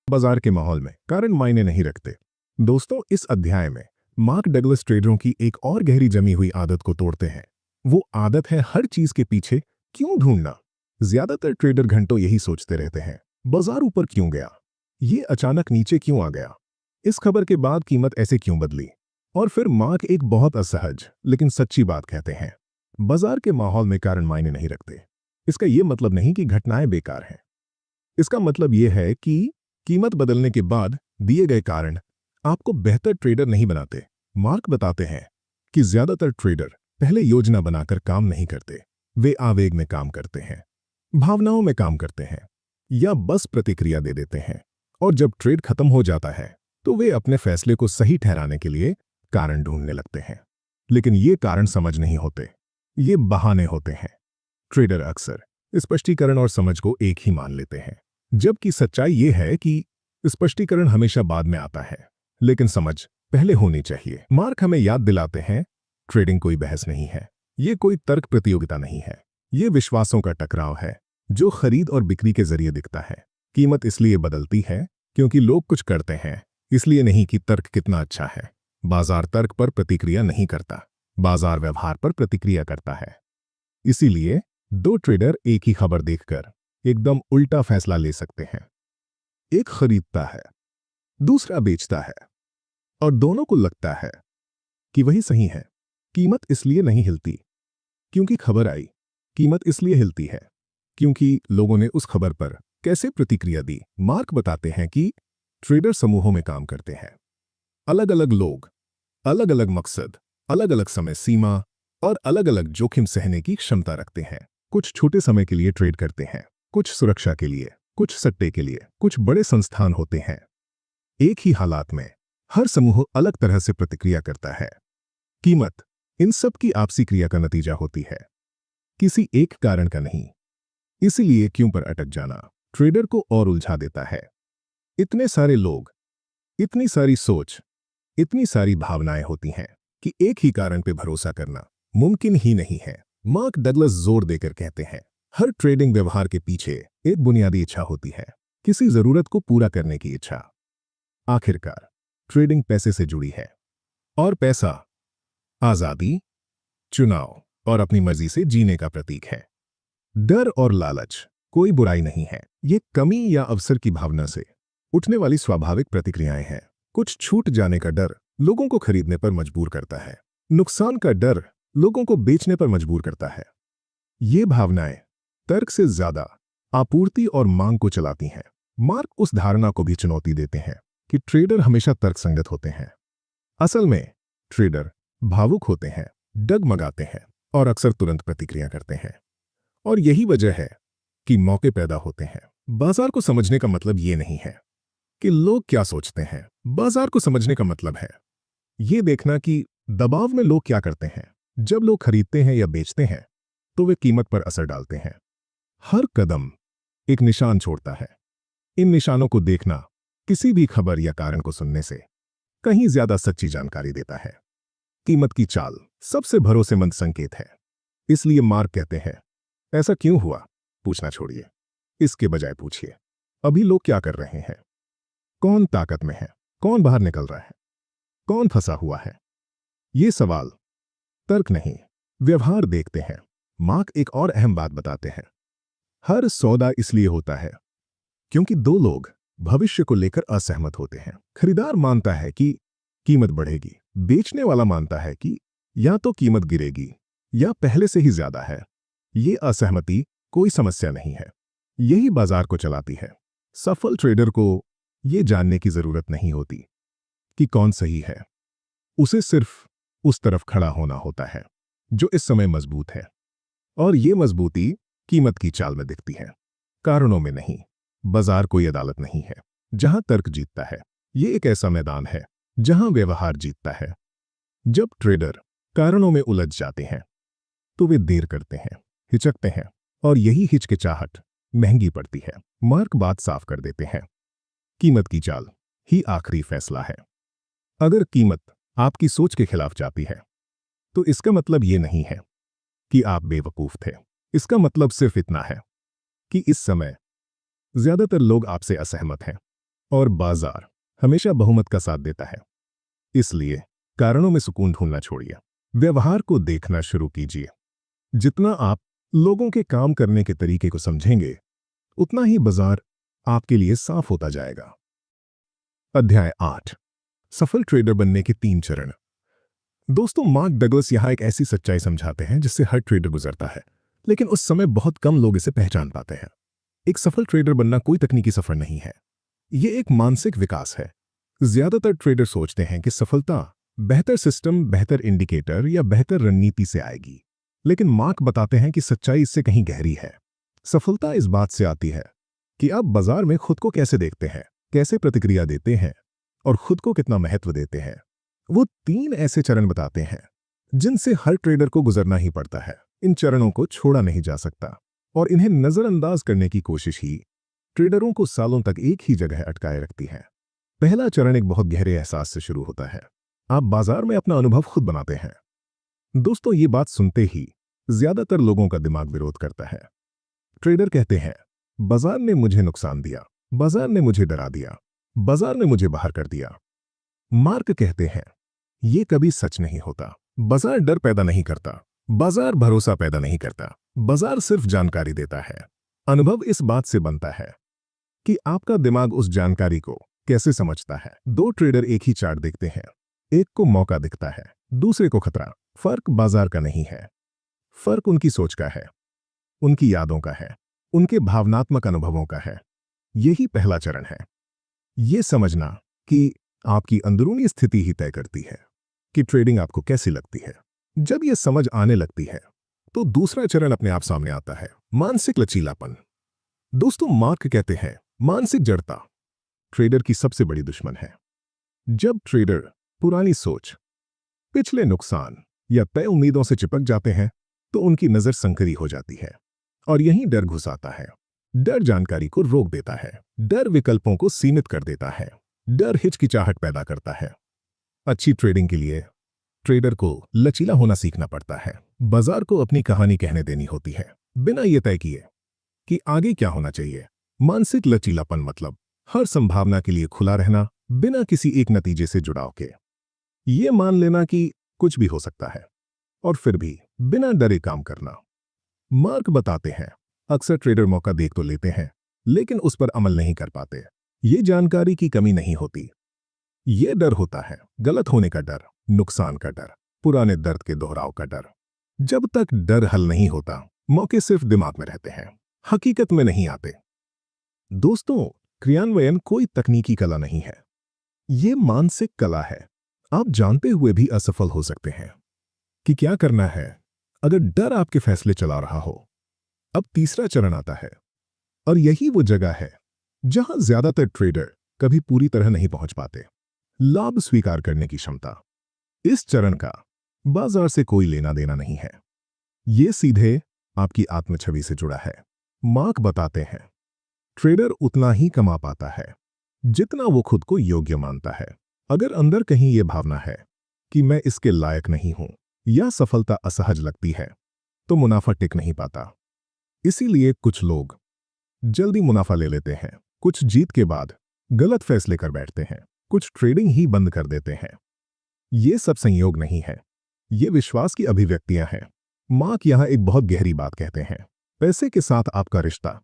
बाजार के माहौल में कारण मायने नहीं रखते। दोस्तों, इस अध्याय में मार्क डगलस ट्रेडरों की एक और गहरी जमी हुई आदत को तोड़ते हैं। वो आदत है हर चीज के पीछे क्यों ढूंढना। ज्यादातर ट्रेडर घंटों यही सोचते रहते हैं, बाजार ऊपर क्यों गया, ये अचानक नीचे क्यों आ गया, इस खबर के बाद कीमत ऐसे क्यों बदली। और फिर मार्क एक बहुत असहज लेकिन सच्ची बात कहते हैं, बाजार के माहौल में कारण मायने नहीं रखते। इसका यह मतलब नहीं कि घटनाएं बेकार हैं। इसका मतलब यह है कि कीमत बदलने के बाद दिए गए कारण आपको बेहतर ट्रेडर नहीं बनाते। मार्क बताते हैं कि ज्यादातर ट्रेडर पहले योजना बनाकर काम नहीं करते। वे आवेग में काम करते हैं, भावनाओं में काम करते हैं, या बस प्रतिक्रिया दे देते हैं। और जब ट्रेड खत्म हो जाता है तो वे अपने फैसले को सही ठहराने के लिए कारण ढूंढने लगते हैं। लेकिन ये कारण समझ नहीं होते, ये बहाने होते हैं। ट्रेडर अक्सर स्पष्टीकरण और समझ को एक ही मान लेते हैं, जबकि सच्चाई ये है कि स्पष्टीकरण हमेशा बाद में आता है, लेकिन समझ पहले होनी चाहिए। मार्क हमें याद दिलाते हैं, ट्रेडिंग कोई बहस नहीं है, ये कोई तर्क प्रतियोगिता नहीं है, ये विश्वासों का टकराव है जो खरीद और बिक्री के जरिए दिखता है। कीमत इसलिए बदलती है क्योंकि लोग कुछ करते हैं, इसलिए नहीं कि तर्क कितना अच्छा है। बाजार तर्क पर प्रतिक्रिया नहीं करता, बाजार व्यवहार पर प्रतिक्रिया करता है। इसीलिए दो ट्रेडर एक ही खबर देखकर एकदम उल्टा फैसला ले सकते हैं। एक खरीदता है, दूसरा बेचता है, और दोनों को लगता है कि वही सही है। कीमत इसलिए नहीं हिलती क्योंकि खबर आई, कीमत इसलिए हिलती है क्योंकि लोगों ने उस खबर पर कैसे प्रतिक्रिया दी। मार्क बताते हैं कि ट्रेडर समूहों में काम करते हैं। अलग अलग लोग, अलग अलग मकसद, अलग अलग समय सीमा और अलग अलग जोखिम सहने की क्षमता रखते हैं। कुछ छोटे समय के लिए ट्रेड करते हैं, कुछ सुरक्षा के लिए, कुछ सट्टे के लिए, कुछ बड़े संस्थान होते हैं। एक ही हालात में हर समूह अलग तरह से प्रतिक्रिया करता है। कीमत इन सब की आपसी क्रिया का नतीजा होती है, किसी एक कारण का नहीं। इसीलिए क्यों पर अटक जाना ट्रेडर को और उलझा देता है। इतने सारे लोग, इतनी सारी सोच, इतनी सारी भावनाएं होती हैं कि एक ही कारण पे भरोसा करना मुमकिन ही नहीं है। मार्क डगलस जोर देकर कहते हैं, हर ट्रेडिंग व्यवहार के पीछे एक बुनियादी इच्छा होती है, किसी जरूरत को पूरा करने की इच्छा। आखिरकार ट्रेडिंग पैसे से जुड़ी है, और पैसा आजादी, चुनाव और अपनी मर्जी से जीने का प्रतीक है। डर और लालच कोई बुराई नहीं है, ये कमी या अवसर की भावना से उठने वाली स्वाभाविक प्रतिक्रियाएं हैं। कुछ छूट जाने का डर लोगों को खरीदने पर मजबूर करता है, नुकसान का डर लोगों को बेचने पर मजबूर करता है। ये भावनाएं तर्क से ज्यादा आपूर्ति और मांग को चलाती हैं। मार्क उस धारणा को भी चुनौती देते हैं कि ट्रेडर हमेशा तर्कसंगत होते हैं। असल में ट्रेडर भावुक होते हैं, डगमगाते हैं और अक्सर तुरंत प्रतिक्रिया करते हैं। और यही वजह है कि मौके पैदा होते हैं। बाजार को समझने का मतलब ये नहीं है कि लोग क्या सोचते हैं। बाजार को समझने का मतलब है ये देखना कि दबाव में लोग क्या करते हैं। जब लोग खरीदते हैं या बेचते हैं तो वे कीमत पर असर डालते हैं। हर कदम एक निशान छोड़ता है। इन निशानों को देखना किसी भी खबर या कारण को सुनने से कहीं ज्यादा सच्ची जानकारी देता है। कीमत की चाल सबसे भरोसेमंद संकेत है। इसलिए मार्क कहते हैं, ऐसा क्यों हुआ पूछना छोड़िए, इसके बजाय पूछिए अभी लोग क्या कर रहे हैं, कौन ताकत में है, कौन बाहर निकल रहा है, कौन फंसा हुआ है। ये सवाल तर्क नहीं, व्यवहार देखते हैं। मार्क एक और अहम बात बताते हैं, हर सौदा इसलिए होता है क्योंकि दो लोग भविष्य को लेकर असहमत होते हैं। खरीदार मानता है कि कीमत बढ़ेगी, बेचने वाला मानता है कि या तो कीमत गिरेगी या पहले से ही ज्यादा है। ये असहमति कोई समस्या नहीं है, यही बाजार को चलाती है। सफल ट्रेडर को ये जानने की जरूरत नहीं होती कि कौन सही है, उसे सिर्फ उस तरफ खड़ा होना होता है जो इस समय मजबूत है। और ये मजबूती कीमत की चाल में दिखती है, कारणों में नहीं। बाजार कोई अदालत नहीं है जहां तर्क जीतता है, ये एक ऐसा मैदान है जहां व्यवहार जीतता है। जब ट्रेडर कारणों में उलझ जाते हैं तो वे देर करते हैं, हिचकते हैं, और यही हिचकिचाहट महंगी पड़ती है। मार्क बात साफ कर देते हैं, कीमत की चाल ही आखिरी फैसला है। अगर कीमत आपकी सोच के खिलाफ जाती है तो इसका मतलब ये नहीं है कि आप बेवकूफ थे। इसका मतलब सिर्फ इतना है कि इस समय ज्यादातर लोग आपसे असहमत हैं और बाजार हमेशा बहुमत का साथ देता है। इसलिए कारणों में सुकून ढूंढना छोड़िए, व्यवहार को देखना शुरू कीजिए। जितना आप लोगों के काम करने के तरीके को समझेंगे उतना ही बाजार आपके लिए साफ होता जाएगा। अध्याय 8, सफल ट्रेडर बनने के 3 चरण। दोस्तों, मार्क डगलस यहां एक ऐसी सच्चाई समझाते हैं जिससे हर ट्रेडर गुजरता है, लेकिन उस समय बहुत कम लोग इसे पहचान पाते हैं। एक सफल ट्रेडर बनना कोई तकनीकी सफर नहीं है, ये एक मानसिक विकास है। ज्यादातर ट्रेडर सोचते हैं कि सफलता बेहतर सिस्टम, बेहतर इंडिकेटर या बेहतर रणनीति से आएगी, लेकिन मार्क बताते हैं कि सच्चाई इससे कहीं गहरी है। सफलता इस बात से आती है कि आप बाजार में खुद को कैसे देखते हैं, कैसे प्रतिक्रिया देते हैं और खुद को कितना महत्व देते हैं। वो 3 ऐसे चरण बताते हैं जिनसे हर ट्रेडर को गुजरना ही पड़ता है। इन चरणों को छोड़ा नहीं जा सकता और इन्हें नजरअंदाज करने की कोशिश ही ट्रेडरों को सालों तक एक ही जगह अटकाए रखती है। पहला चरण एक बहुत गहरे एहसास से शुरू होता है। आप बाजार में अपना अनुभव खुद बनाते हैं। दोस्तों, ये बात सुनते ही ज्यादातर लोगों का दिमाग विरोध करता है। ट्रेडर कहते हैं, बाजार ने मुझे नुकसान दिया, बाजार ने मुझे डरा दिया, बाजार ने मुझे बाहर कर दिया। मार्क कहते हैं, ये कभी सच नहीं होता। बाजार डर पैदा नहीं करता, बाजार भरोसा पैदा नहीं करता, बाजार सिर्फ जानकारी देता है। अनुभव इस बात से बनता है कि आपका दिमाग उस जानकारी को कैसे समझता है। 2 ट्रेडर एक ही चार्ट देखते हैं, एक को मौका दिखता है, दूसरे को खतरा। फर्क बाजार का नहीं है, फर्क उनकी सोच का है, उनकी यादों का है, उनके भावनात्मक अनुभवों का है। यही पहला चरण है। ये समझना कि आपकी अंदरूनी स्थिति ही तय करती है कि ट्रेडिंग आपको कैसी लगती है। जब यह समझ आने लगती है तो दूसरा चरण अपने आप सामने आता है, मानसिक लचीलापन। दोस्तों, मार्क कहते हैं मानसिक जड़ता ट्रेडर की सबसे बड़ी दुश्मन है। जब ट्रेडर पुरानी सोच, पिछले नुकसान या तय उम्मीदों से चिपक जाते हैं तो उनकी नजर संकरी हो जाती है और यहीं डर घुस आता है। डर जानकारी को रोक देता है, डर विकल्पों को सीमित कर देता है, डर हिचकिचाहट पैदा करता है। अच्छी ट्रेडिंग के लिए ट्रेडर को लचीला होना सीखना पड़ता है। बाजार को अपनी कहानी कहने देनी होती है, बिना यह तय किए कि आगे क्या होना चाहिए। मानसिक लचीलापन मतलब हर संभावना के लिए खुला रहना, बिना किसी एक नतीजे से जुड़ाव के। ये मान लेना कि कुछ भी हो सकता है और फिर भी बिना डरे काम करना। मार्क बताते हैं अक्सर ट्रेडर मौका देख तो लेते हैं लेकिन उस पर अमल नहीं कर पाते। ये जानकारी की कमी नहीं होती, ये डर होता है गलत होने का डर, नुकसान का डर, पुराने दर्द के दोहराव का डर। जब तक डर हल नहीं होता मौके सिर्फ दिमाग में रहते हैं, हकीकत में नहीं आते। दोस्तों, क्रियान्वयन कोई तकनीकी कला नहीं है, ये मानसिक कला है। आप जानते हुए भी असफल हो सकते हैं कि क्या करना है अगर डर आपके फैसले चला रहा हो। अब तीसरा चरण आता है और यही वो जगह है जहां ज्यादातर ट्रेडर कभी पूरी तरह नहीं पहुंच पाते, लाभ स्वीकार करने की क्षमता। इस चरण का बाजार से कोई लेना देना नहीं है, ये सीधे आपकी आत्मछवि से जुड़ा है। मार्क बताते हैं ट्रेडर उतना ही कमा पाता है जितना वो खुद को योग्य मानता है। अगर अंदर कहीं ये भावना है कि मैं इसके लायक नहीं हूं या सफलता असहज लगती है तो मुनाफा टिक नहीं पाता। इसीलिए कुछ लोग जल्दी मुनाफा ले लेते हैं, कुछ जीत के बाद गलत फैसले कर बैठते हैं, कुछ ट्रेडिंग ही बंद कर देते हैं। ये सब संयोग नहीं है, ये विश्वास की अभिव्यक्तियां हैं। मार्क यहां एक बहुत गहरी बात कहते हैं, पैसे के साथ आपका रिश्ता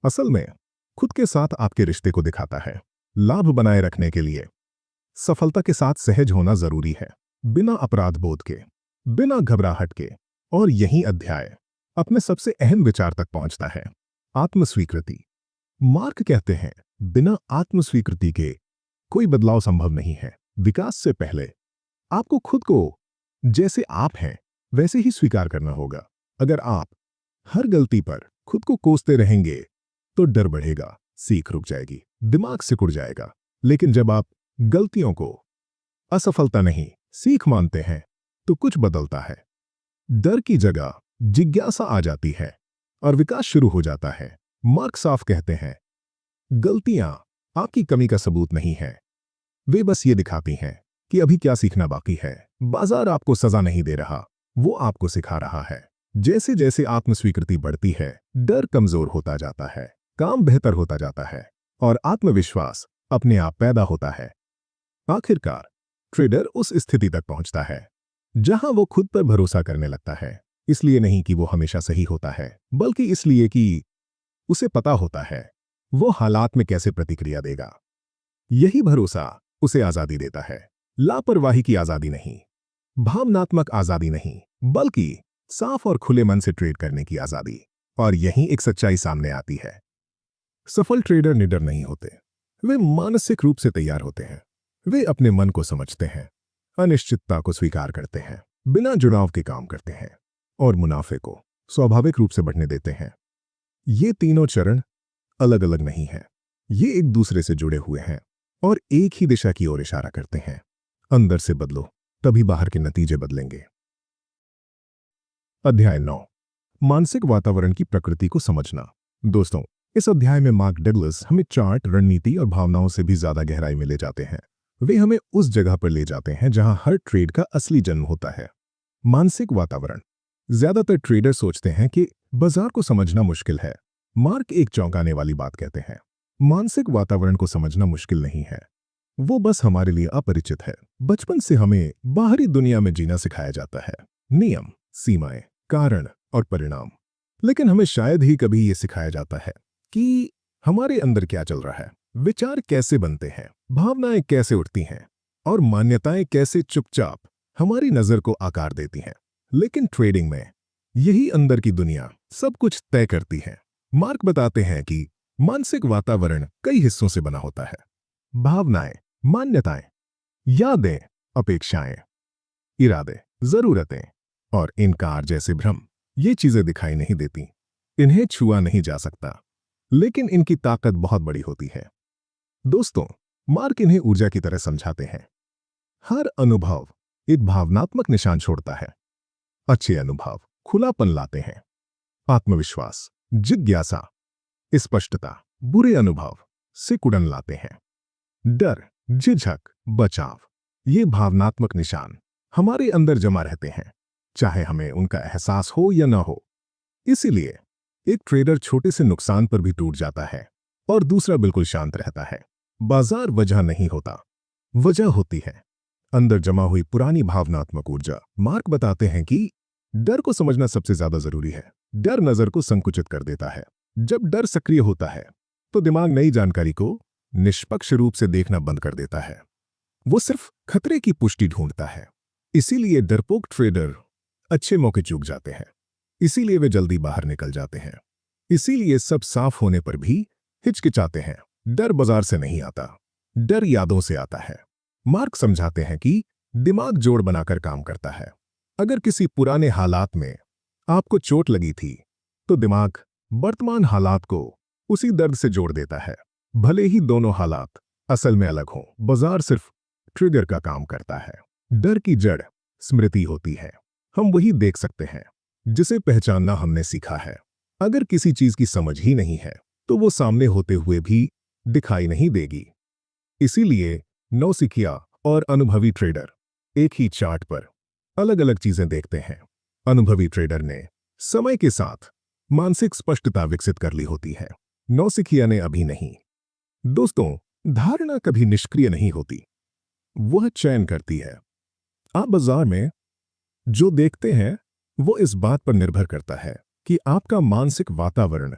असल में खुद के साथ आपके रिश्ते को दिखाता है। लाभ बनाए रखने के लिए सफलता के साथ सहज होना जरूरी है, बिना अपराध बोध के, बिना घबराहट के। और यही अध्याय अपने सबसे अहम विचार तक पहुंचता है, आत्मस्वीकृति। मार्क कहते हैं बिना आत्मस्वीकृति के कोई बदलाव संभव नहीं है। विकास से पहले आपको खुद को जैसे आप हैं वैसे ही स्वीकार करना होगा। अगर आप हर गलती पर खुद को कोसते रहेंगे तो डर बढ़ेगा, सीख रुक जाएगी, दिमाग सिकुड़ जाएगा। लेकिन जब आप गलतियों को असफलता नहीं सीख मानते हैं तो कुछ बदलता है। डर की जगह जिज्ञासा आ जाती है और विकास शुरू हो जाता है। मार्क साफ कहते हैं गलतियां आपकी कमी का सबूत नहीं है, वे बस ये दिखाती हैं कि अभी क्या सीखना बाकी है। बाजार आपको सजा नहीं दे रहा, वो आपको सिखा रहा है। जैसे जैसे आत्मस्वीकृति बढ़ती है डर कमजोर होता जाता है, काम बेहतर होता जाता है और आत्मविश्वास अपने आप पैदा होता है। आखिरकार ट्रेडर उस स्थिति तक पहुंचता है जहां वो खुद पर भरोसा करने लगता है, इसलिए नहीं कि वो हमेशा सही होता है बल्कि इसलिए कि उसे पता होता है वो हालात में कैसे प्रतिक्रिया देगा। यही भरोसा उसे आजादी देता है, लापरवाही की आजादी नहीं, भावनात्मक आजादी नहीं, बल्कि साफ और खुले मन से ट्रेड करने की आजादी। और यहीं एक सच्चाई सामने आती है, सफल ट्रेडर निडर नहीं होते, वे मानसिक रूप से तैयार होते हैं। वे अपने मन को समझते हैं, अनिश्चितता को स्वीकार करते हैं, बिना जुड़ाव के काम करते हैं और मुनाफे को स्वाभाविक रूप से बढ़ने देते हैं। ये तीनों चरण अलग अलग नहीं हैं, ये एक दूसरे से जुड़े हुए हैं और एक ही दिशा की ओर इशारा करते हैं। अंदर से बदलो, तभी बाहर के नतीजे बदलेंगे। अध्याय 9, मानसिक वातावरण की प्रकृति को समझना। दोस्तों, इस अध्याय में मार्क डगलस हमें चार्ट, रणनीति और भावनाओं से भी ज्यादा गहराई में ले जाते हैं। वे हमें उस जगह पर ले जाते हैं जहां हर ट्रेड का असली जन्म होता है, मानसिक वातावरण। ज्यादातर ट्रेडर सोचते हैं कि बाजार को समझना मुश्किल है। मार्क एक चौंकाने वाली बात कहते हैं, मानसिक वातावरण को समझना मुश्किल नहीं है, वो बस हमारे लिए अपरिचित है। बचपन से हमें बाहरी दुनिया में जीना सिखाया जाता है, नियम, सीमाएं, कारण और परिणाम। लेकिन हमें शायद ही कभी ये सिखाया जाता है कि हमारे अंदर क्या चल रहा है, विचार कैसे बनते हैं, भावनाएं कैसे उठती हैं और मान्यताएं कैसे चुपचाप हमारी नजर को आकार देती हैं। लेकिन ट्रेडिंग में यही अंदर की दुनिया सब कुछ तय करती है। मार्क बताते हैं कि मानसिक वातावरण कई हिस्सों से बना होता है। भावनाएं, मान्यताएं, यादें, अपेक्षाएं, इरादे, जरूरतें और इनकार जैसे भ्रम। ये चीजें दिखाई नहीं देती, इन्हें छुआ नहीं जा सकता, लेकिन इनकी ताकत बहुत बड़ी होती है। दोस्तों, मार्क इन्हें ऊर्जा की तरह समझाते हैं। हर अनुभव एक भावनात्मक निशान छोड़ता है। अच्छे अनुभव खुलापन लाते हैं, आत्मविश्वास, जिज्ञासा, स्पष्टता। बुरे अनुभव सिकुड़न लाते हैं, डर, झिझक, बचाव। ये भावनात्मक निशान हमारे अंदर जमा रहते हैं, चाहे हमें उनका एहसास हो या न हो। इसीलिए एक ट्रेडर छोटे से नुकसान पर भी टूट जाता है और दूसरा बिल्कुल शांत रहता है। बाजार वजह नहीं होता, वजह होती है अंदर जमा हुई पुरानी भावनात्मक ऊर्जा। मार्क बताते हैं कि डर को समझना सबसे ज्यादा जरूरी है। डर नजर को संकुचित कर देता है। जब डर सक्रिय होता है तो दिमाग नई जानकारी को निष्पक्ष रूप से देखना बंद कर देता है। वो सिर्फ खतरे की पुष्टि ढूंढता है। इसीलिए डरपोक ट्रेडर अच्छे मौके चूक जाते हैं। इसीलिए वे जल्दी बाहर निकल जाते हैं। इसीलिए सब साफ होने पर भी हिचकिचाते हैं। डर बाजार से नहीं आता, डर यादों से आता है। मार्क समझाते हैं कि दिमाग जोड़ बनाकर काम करता है। अगर किसी पुराने हालात में आपको चोट लगी थी तो दिमाग वर्तमान हालात को उसी दर्द से जोड़ देता है, भले ही दोनों हालात असल में अलग हों। बाजार सिर्फ ट्रिगर का काम करता है। डर की जड़ स्मृति होती है। हम वही देख सकते हैं जिसे पहचानना हमने सीखा है। अगर किसी चीज की समझ ही नहीं है तो वो सामने होते हुए भी दिखाई नहीं देगी। इसीलिए नौसिखिया और अनुभवी ट्रेडर एक ही चार्ट पर अलग अलग चीजें देखते हैं। अनुभवी ट्रेडर ने समय के साथ मानसिक स्पष्टता विकसित कर ली होती है, नौसिखिया ने अभी नहीं। दोस्तों, धारणा कभी निष्क्रिय नहीं होती, वह चयन करती है। आप बाजार में जो देखते हैं वो इस बात पर निर्भर करता है कि आपका मानसिक वातावरण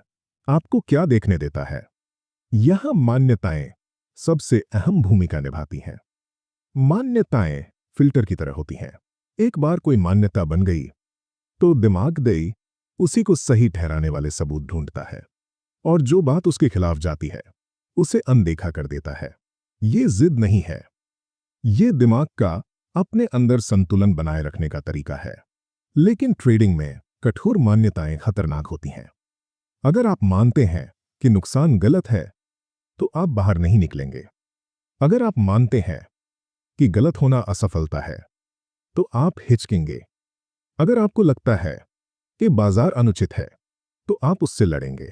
आपको क्या देखने देता है। यहां मान्यताएं सबसे अहम भूमिका निभाती हैं। मान्यताएं फिल्टर की तरह होती हैं। एक बार कोई मान्यता बन गई तो दिमाग दई उसी को सही ठहराने वाले सबूत ढूंढता है और जो बात उसके खिलाफ जाती है उसे अनदेखा कर देता है। ये जिद नहीं है, ये दिमाग का अपने अंदर संतुलन बनाए रखने का तरीका है। लेकिन ट्रेडिंग में कठोर मान्यताएं खतरनाक होती हैं। अगर आप मानते हैं कि नुकसान गलत है तो आप बाहर नहीं निकलेंगे। अगर आप मानते हैं कि गलत होना असफलता है तो आप हिचकेंगे। अगर आपको लगता है कि बाजार अनुचित है तो आप उससे लड़ेंगे।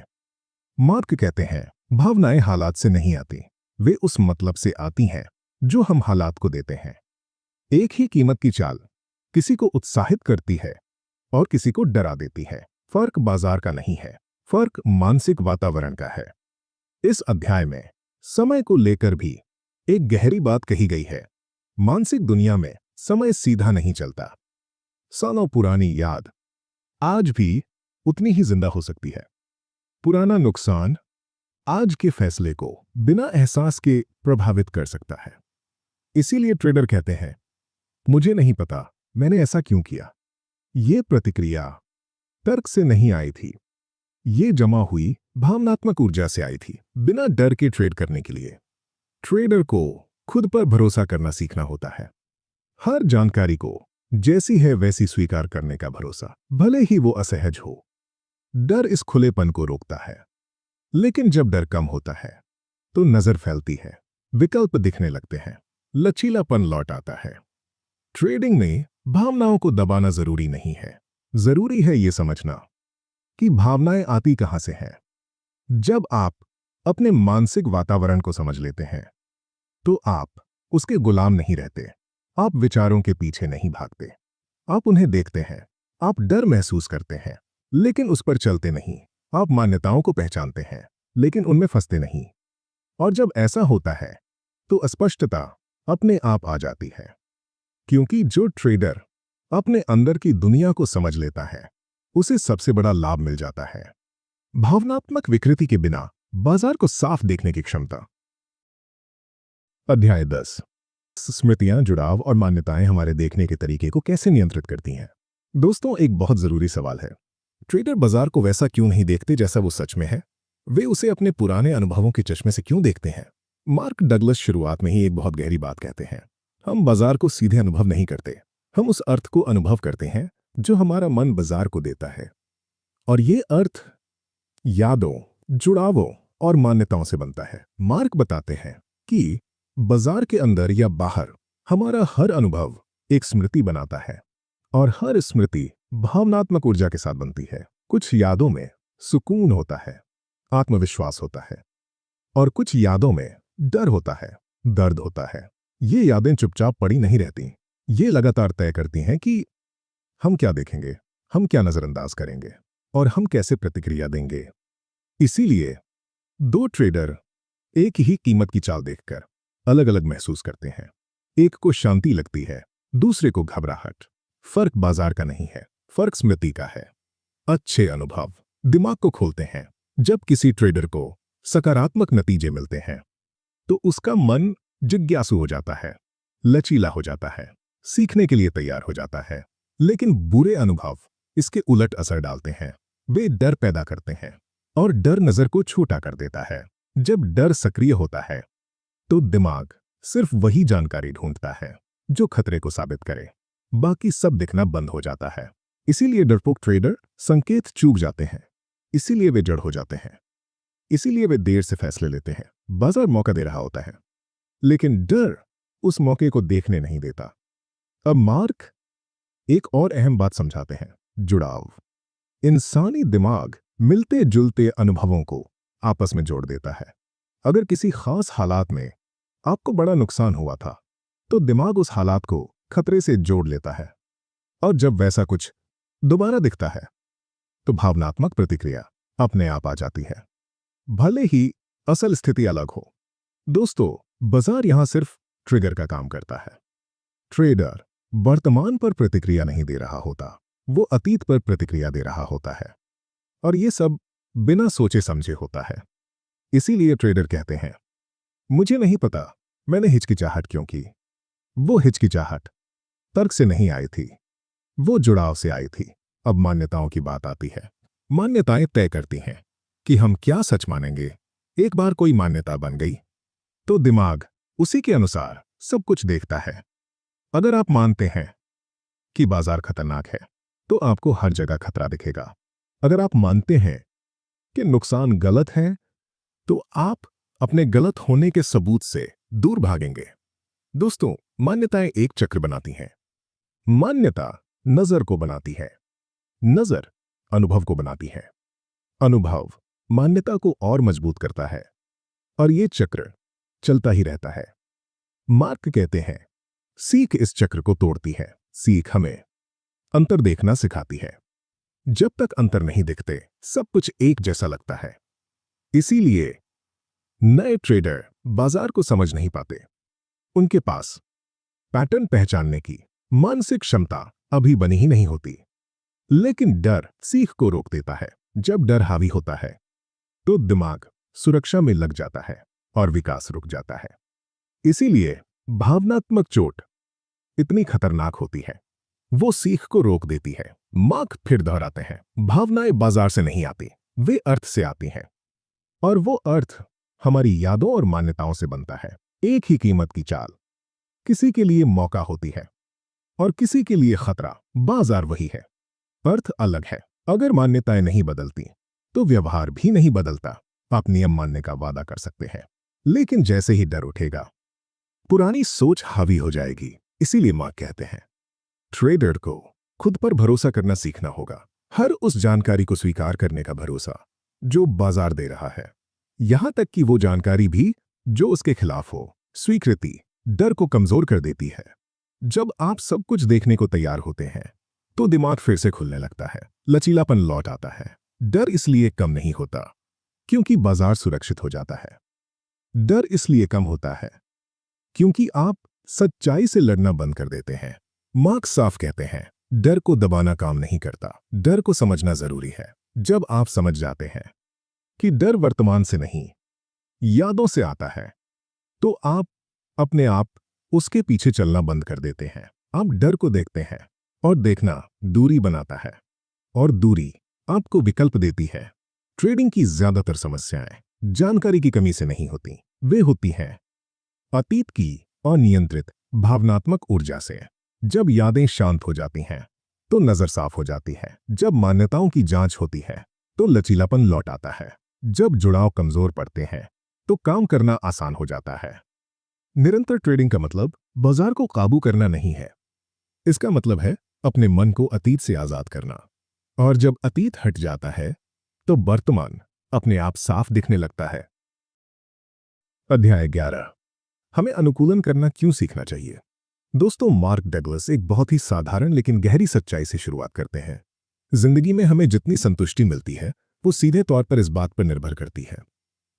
मार्क कहते हैं, भावनाएं हालात से नहीं आती, वे उस मतलब से आती हैं जो हम हालात को देते हैं। एक ही कीमत की चाल किसी को उत्साहित करती है और किसी को डरा देती है। फर्क बाजार का नहीं है, फर्क मानसिक वातावरण का है। इस अध्याय में समय को लेकर भी एक गहरी बात कही गई है। मानसिक दुनिया में समय सीधा नहीं चलता। सालों पुरानी याद आज भी उतनी ही जिंदा हो सकती है। पुराना नुकसान आज के फैसले को बिना एहसास के प्रभावित कर सकता है। इसीलिए ट्रेडर कहते हैं, मुझे नहीं पता मैंने ऐसा क्यों किया। ये प्रतिक्रिया तर्क से नहीं आई थी, ये जमा हुई भावनात्मक ऊर्जा से आई थी। बिना डर के ट्रेड करने के लिए ट्रेडर को खुद पर भरोसा करना सीखना होता है। हर जानकारी को जैसी है वैसी स्वीकार करने का भरोसा, भले ही वो असहज हो। डर इस खुलेपन को रोकता है। लेकिन जब डर कम होता है तो नजर फैलती है, विकल्प दिखने लगते हैं, लचीलापन लौट आता है। ट्रेडिंग में भावनाओं को दबाना जरूरी नहीं है। जरूरी है ये समझना कि भावनाएं आती कहां से हैं। जब आप अपने मानसिक वातावरण को समझ लेते हैं तो आप उसके गुलाम नहीं रहते। आप विचारों के पीछे नहीं भागते, आप उन्हें देखते हैं। आप डर महसूस करते हैं लेकिन उस पर चलते नहीं। आप मान्यताओं को पहचानते हैं लेकिन उनमें फंसते नहीं। और जब ऐसा होता है तो अस्पष्टता अपने आप आ जाती है, क्योंकि जो ट्रेडर अपने अंदर की दुनिया को समझ लेता है उसे सबसे बड़ा लाभ मिल जाता है, भावनात्मक विकृति के बिना बाजार को साफ देखने की क्षमता। अध्याय 10, स्मृतियां, जुड़ाव और मान्यताएं हमारे देखने के तरीके को कैसे नियंत्रित करती हैं। दोस्तों, एक बहुत जरूरी सवाल है, ट्रेडर बाजार को वैसा क्यों नहीं देखते जैसा वो सच में है? वे उसे अपने पुराने अनुभवों के चश्मे से क्यों देखते हैं? मार्क डगलस शुरुआत में ही एक बहुत गहरी बात कहते हैं। हम बाजार को सीधे अनुभव नहीं करते, हम उस अर्थ को अनुभव करते हैं जो हमारा मन बाजार को देता है। और ये अर्थ यादों, जुड़ावों और मान्यताओं से बनता है। मार्क बताते हैं कि बाजार के अंदर या बाहर हमारा हर अनुभव एक स्मृति बनाता है, और हर स्मृति भावनात्मक ऊर्जा के साथ बनती है। कुछ यादों में सुकून होता है, आत्मविश्वास होता है, और कुछ यादों में डर होता है, दर्द होता है। ये यादें चुपचाप पड़ी नहीं रहती, ये लगातार तय करती हैं कि हम क्या देखेंगे, हम क्या नजरअंदाज करेंगे और हम कैसे प्रतिक्रिया देंगे। इसीलिए दो ट्रेडर एक ही कीमत की चाल देखकर अलग अलग महसूस करते हैं। एक को शांति लगती है, दूसरे को घबराहट। फर्क बाजार का नहीं है, फर्क स्मृति का है। अच्छे अनुभव दिमाग को खोलते हैं। जब किसी ट्रेडर को सकारात्मक नतीजे मिलते हैं तो उसका मन जिज्ञासु हो जाता है, लचीला हो जाता है, सीखने के लिए तैयार हो जाता है। लेकिन बुरे अनुभव इसके उलट असर डालते हैं। वे डर पैदा करते हैं और डर नजर को छोटा कर देता है। जब डर सक्रिय होता है तो दिमाग सिर्फ वही जानकारी ढूंढता है जो खतरे को साबित करे, बाकी सब दिखना बंद हो जाता है। इसीलिए डरपोक ट्रेडर संकेत चूक जाते हैं, इसीलिए वे जड़ हो जाते हैं, इसीलिए वे देर से फैसले लेते हैं। बाजार मौका दे रहा होता है, लेकिन डर उस मौके को देखने नहीं देता। अब मार्क एक और अहम बात समझाते हैं, जुड़ाव। इंसानी दिमाग मिलते जुलते अनुभवों को आपस में जोड़ देता है। अगर किसी खास हालात में आपको बड़ा नुकसान हुआ था तो दिमाग उस हालात को खतरे से जोड़ लेता है, और जब वैसा कुछ दोबारा दिखता है तो भावनात्मक प्रतिक्रिया अपने आप आ जाती है, भले ही असल स्थिति अलग हो। दोस्तों, बाजार यहां सिर्फ ट्रिगर का काम करता है। ट्रेडर वर्तमान पर प्रतिक्रिया नहीं दे रहा होता, वो अतीत पर प्रतिक्रिया दे रहा होता है, और ये सब बिना सोचे समझे होता है। इसीलिए ट्रेडर कहते हैं, मुझे नहीं पता मैंने हिचकिचाहट क्यों की। वो हिचकिचाहट तर्क से नहीं आई थी, वो जुड़ाव से आई थी। अब मान्यताओं की बात आती है। मान्यताएं तय करती हैं कि हम क्या सच मानेंगे। एक बार कोई मान्यता बन गई तो दिमाग उसी के अनुसार सब कुछ देखता है। अगर आप मानते हैं कि बाजार खतरनाक है तो आपको हर जगह खतरा दिखेगा। अगर आप मानते हैं कि नुकसान गलत है तो आप अपने गलत होने के सबूत से दूर भागेंगे। दोस्तों, मान्यताएं एक चक्र बनाती हैं। मान्यता नजर को बनाती है, नजर अनुभव को बनाती है, अनुभव मान्यता को और मजबूत करता है, और ये चक्र चलता ही रहता है। मार्क कहते हैं, सीख इस चक्र को तोड़ती है। सीख हमें अंतर देखना सिखाती है। जब तक अंतर नहीं दिखते सब कुछ एक जैसा लगता है। इसीलिए नए ट्रेडर बाजार को समझ नहीं पाते। उनके पास पैटर्न पहचानने की मानसिक क्षमता अभी बनी ही नहीं होती। लेकिन डर सीख को रोक देता है। जब डर हावी होता है तो दिमाग सुरक्षा में लग जाता है और विकास रुक जाता है। इसीलिए भावनात्मक चोट इतनी खतरनाक होती है, वो सीख को रोक देती है। मार्क फिर दोहराते हैं, भावनाएं बाजार से नहीं आती, वे अर्थ से आती हैं, और वो अर्थ हमारी यादों और मान्यताओं से बनता है। एक ही कीमत की चाल, किसी के लिए मौका होती है और किसी के लिए खतरा। बाजार वही है, अर्थ अलग है। अगर मान्यताएं नहीं बदलती तो व्यवहार भी नहीं बदलता। आप नियम मानने का वादा कर सकते हैं, लेकिन जैसे ही डर उठेगा पुरानी सोच हावी हो जाएगी। इसीलिए मार्क कहते हैं, ट्रेडर को खुद पर भरोसा करना सीखना होगा। हर उस जानकारी को स्वीकार करने का भरोसा जो बाजार दे रहा है, यहां तक कि वो जानकारी भी जो उसके खिलाफ हो। स्वीकृति डर को कमजोर कर देती है। जब आप सब कुछ देखने को तैयार होते हैं तो दिमाग फिर से खुलने लगता है, लचीलापन लौट आता है। डर इसलिए कम नहीं होता क्योंकि बाजार सुरक्षित हो जाता है। डर इसलिए कम होता है क्योंकि आप सच्चाई से लड़ना बंद कर देते हैं। मार्क साफ कहते हैं, डर को दबाना काम नहीं करता, डर को समझना जरूरी है। जब आप समझ जाते हैं कि डर वर्तमान से नहीं, यादों से आता है, तो आप अपने आप उसके पीछे चलना बंद कर देते हैं। आप डर को देखते हैं, और देखना दूरी बनाता है, और दूरी आपको विकल्प देती है। ट्रेडिंग की ज्यादातर समस्याएं जानकारी की कमी से नहीं होती, वे होती हैं अतीत की अनियंत्रित भावनात्मक ऊर्जा से। जब यादें शांत हो जाती हैं तो नजर साफ हो जाती है। जब मान्यताओं की जांच होती है तो लचीलापन लौट आता है। जब जुड़ाव कमजोर पड़ते हैं तो काम करना आसान हो जाता है। निरंतर ट्रेडिंग का मतलब बाजार को काबू करना नहीं है। इसका मतलब है अपने मन को अतीत से आजाद करना। और जब अतीत हट जाता है तो वर्तमान अपने आप साफ दिखने लगता है। अध्याय 11, हमें अनुकूलन करना क्यों सीखना चाहिए। दोस्तों, मार्क डगलस एक बहुत ही साधारण लेकिन गहरी सच्चाई से शुरुआत करते हैं। जिंदगी में हमें जितनी संतुष्टि मिलती है वो सीधे तौर पर इस बात पर निर्भर करती है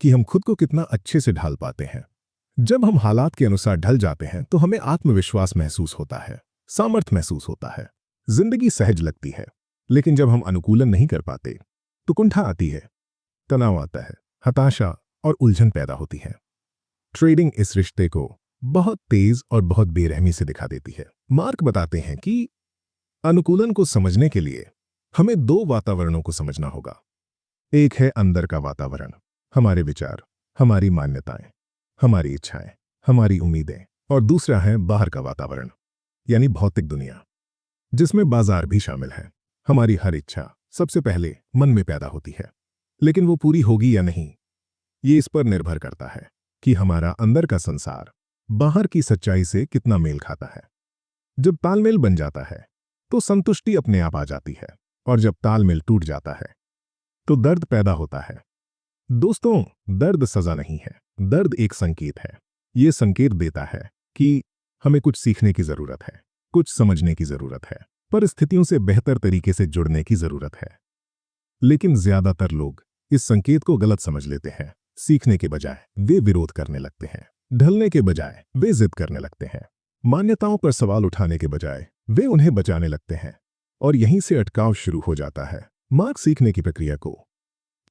कि हम खुद को कितना अच्छे से ढाल पाते हैं। जब हम हालात के अनुसार ढल जाते हैं तो हमें आत्मविश्वास महसूस होता है, सामर्थ्य महसूस होता है, जिंदगी सहज लगती है। लेकिन जब हम अनुकूलन नहीं कर पाते तो कुंठा आती है, तनाव आता है, हताशा और उलझन पैदा होती है। ट्रेडिंग इस रिश्ते को बहुत तेज और बहुत बेरहमी से दिखा देती है। मार्क बताते हैं कि अनुकूलन को समझने के लिए हमें दो वातावरणों को समझना होगा। एक है अंदर का वातावरण, हमारे विचार, हमारी मान्यताएं, हमारी इच्छाएं, हमारी उम्मीदें, और दूसरा है बाहर का वातावरण, यानी भौतिक दुनिया, जिसमें बाजार भी शामिल है। हमारी हर इच्छा सबसे पहले मन में पैदा होती है, लेकिन वो पूरी होगी या नहीं ये इस पर निर्भर करता है कि हमारा अंदर का संसार बाहर की सच्चाई से कितना मेल खाता है। जब तालमेल बन जाता है तो संतुष्टि अपने आप आ जाती है, और जब तालमेल टूट जाता है तो दर्द पैदा होता है। दोस्तों, दर्द सजा नहीं है, दर्द एक संकेत है। ये संकेत देता है कि हमें कुछ सीखने की जरूरत है, कुछ समझने की जरूरत है, परिस्थितियों से बेहतर तरीके से जुड़ने की जरूरत है। लेकिन ज्यादातर लोग इस संकेत को गलत समझ लेते हैं। सीखने के बजाय वे विरोध करने लगते हैं, ढलने के बजाय वे जिद करने लगते हैं, मान्यताओं पर सवाल उठाने के बजाय वे उन्हें बचाने लगते हैं, और यहीं से अटकाव शुरू हो जाता है। मार्क सीखने की प्रक्रिया को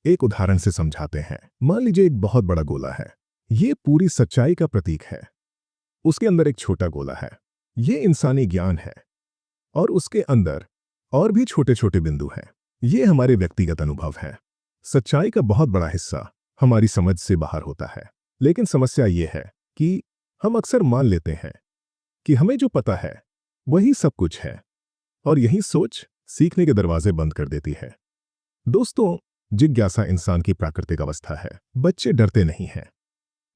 एक उदाहरण से समझाते हैं। मान लीजिए एक बहुत बड़ा गोला है, ये पूरी सच्चाई का प्रतीक है। उसके अंदर एक छोटा गोला है, ये इंसानी ज्ञान है, और उसके अंदर और भी छोटे छोटे बिंदु हैं, ये हमारे व्यक्तिगत अनुभव हैं। सच्चाई का बहुत बड़ा हिस्सा हमारी समझ से बाहर होता है, लेकिन समस्या ये है कि हम अक्सर मान लेते हैं कि हमें जो पता है वही सब कुछ है, और यही सोच सीखने के दरवाजे बंद कर देती है। दोस्तों, जिज्ञासा इंसान की प्राकृतिक अवस्था है। बच्चे डरते नहीं हैं,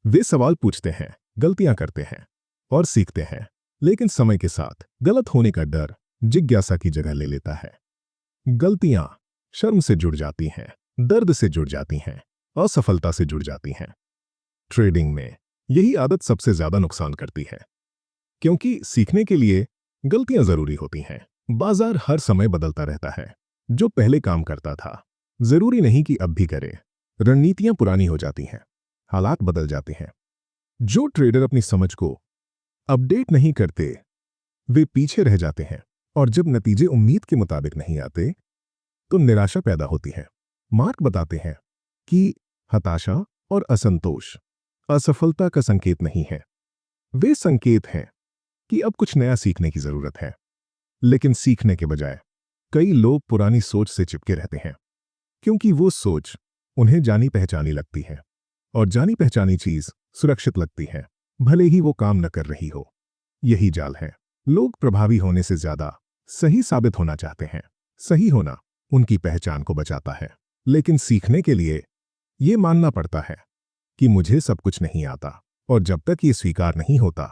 वे सवाल पूछते हैं, गलतियां करते हैं और सीखते हैं, लेकिन समय के साथ गलत होने का डर जिज्ञासा की जगह ले लेता है। गलतियां शर्म से जुड़ जाती हैं, दर्द से जुड़ जाती हैं, असफलता से जुड़ जाती हैं। ट्रेडिंग में यही आदत सबसे ज्यादा नुकसान करती है, क्योंकि सीखने के लिए गलतियां जरूरी होती हैं। बाजार हर समय बदलता रहता है। जो पहले काम करता था जरूरी नहीं कि अब भी करे। रणनीतियां पुरानी हो जाती हैं, हालात बदल जाते हैं। जो ट्रेडर अपनी समझ को अपडेट नहीं करते वे पीछे रह जाते हैं, और जब नतीजे उम्मीद के मुताबिक नहीं आते तो निराशा पैदा होती है। मार्क बताते हैं कि हताशा और असंतोष असफलता का संकेत नहीं है, वे संकेत हैं कि अब कुछ नया सीखने की जरूरत है। लेकिन सीखने के बजाय कई लोग पुरानी सोच से चिपके रहते हैं, क्योंकि वो सोच उन्हें जानी पहचानी लगती है, और जानी पहचानी चीज सुरक्षित लगती है, भले ही वो काम न कर रही हो। यही जाल है। लोग प्रभावी होने से ज्यादा सही साबित होना चाहते हैं। सही होना उनकी पहचान को बचाता है, लेकिन सीखने के लिए ये मानना पड़ता है कि मुझे सब कुछ नहीं आता, और जब तक ये स्वीकार नहीं होता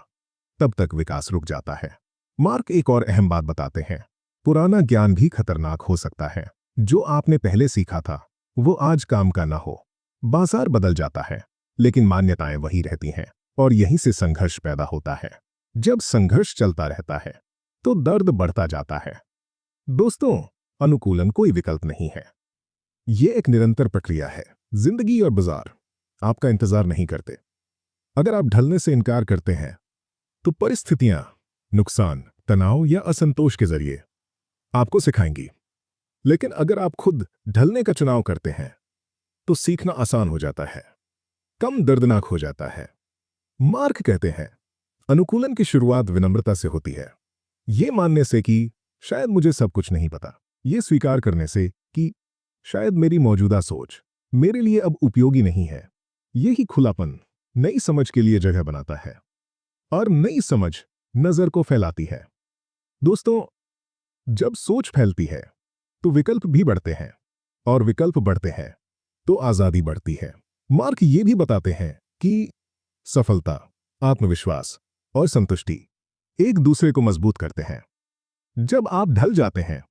तब तक विकास रुक जाता है। मार्क एक और अहम बात बताते हैं, पुराना ज्ञान भी खतरनाक हो सकता है। जो आपने पहले सीखा था वो आज काम का ना हो। बाजार बदल जाता है, लेकिन मान्यताएं वही रहती हैं, और यहीं से संघर्ष पैदा होता है। जब संघर्ष चलता रहता है तो दर्द बढ़ता जाता है। दोस्तों, अनुकूलन कोई विकल्प नहीं है, ये एक निरंतर प्रक्रिया है। जिंदगी और बाजार आपका इंतजार नहीं करते। अगर आप ढलने से इनकार करते हैं तो परिस्थितियां नुकसान, तनाव या असंतोष के जरिए आपको सिखाएंगी। लेकिन अगर आप खुद ढलने का चुनाव करते हैं तो सीखना आसान हो जाता है, कम दर्दनाक हो जाता है। मार्क कहते हैं, अनुकूलन की शुरुआत विनम्रता से होती है। ये मानने से कि शायद मुझे सब कुछ नहीं पता, ये स्वीकार करने से कि शायद मेरी मौजूदा सोच मेरे लिए अब उपयोगी नहीं है। यही खुलापन नई समझ के लिए जगह बनाता है और नई समझ नजर को फैलाती है। दोस्तों, जब सोच फैलती है तो विकल्प भी बढ़ते हैं, और विकल्प बढ़ते हैं तो आजादी बढ़ती है। मार्क ये भी बताते हैं कि सफलता, आत्मविश्वास और संतुष्टि एक दूसरे को मजबूत करते हैं। जब आप ढल जाते हैं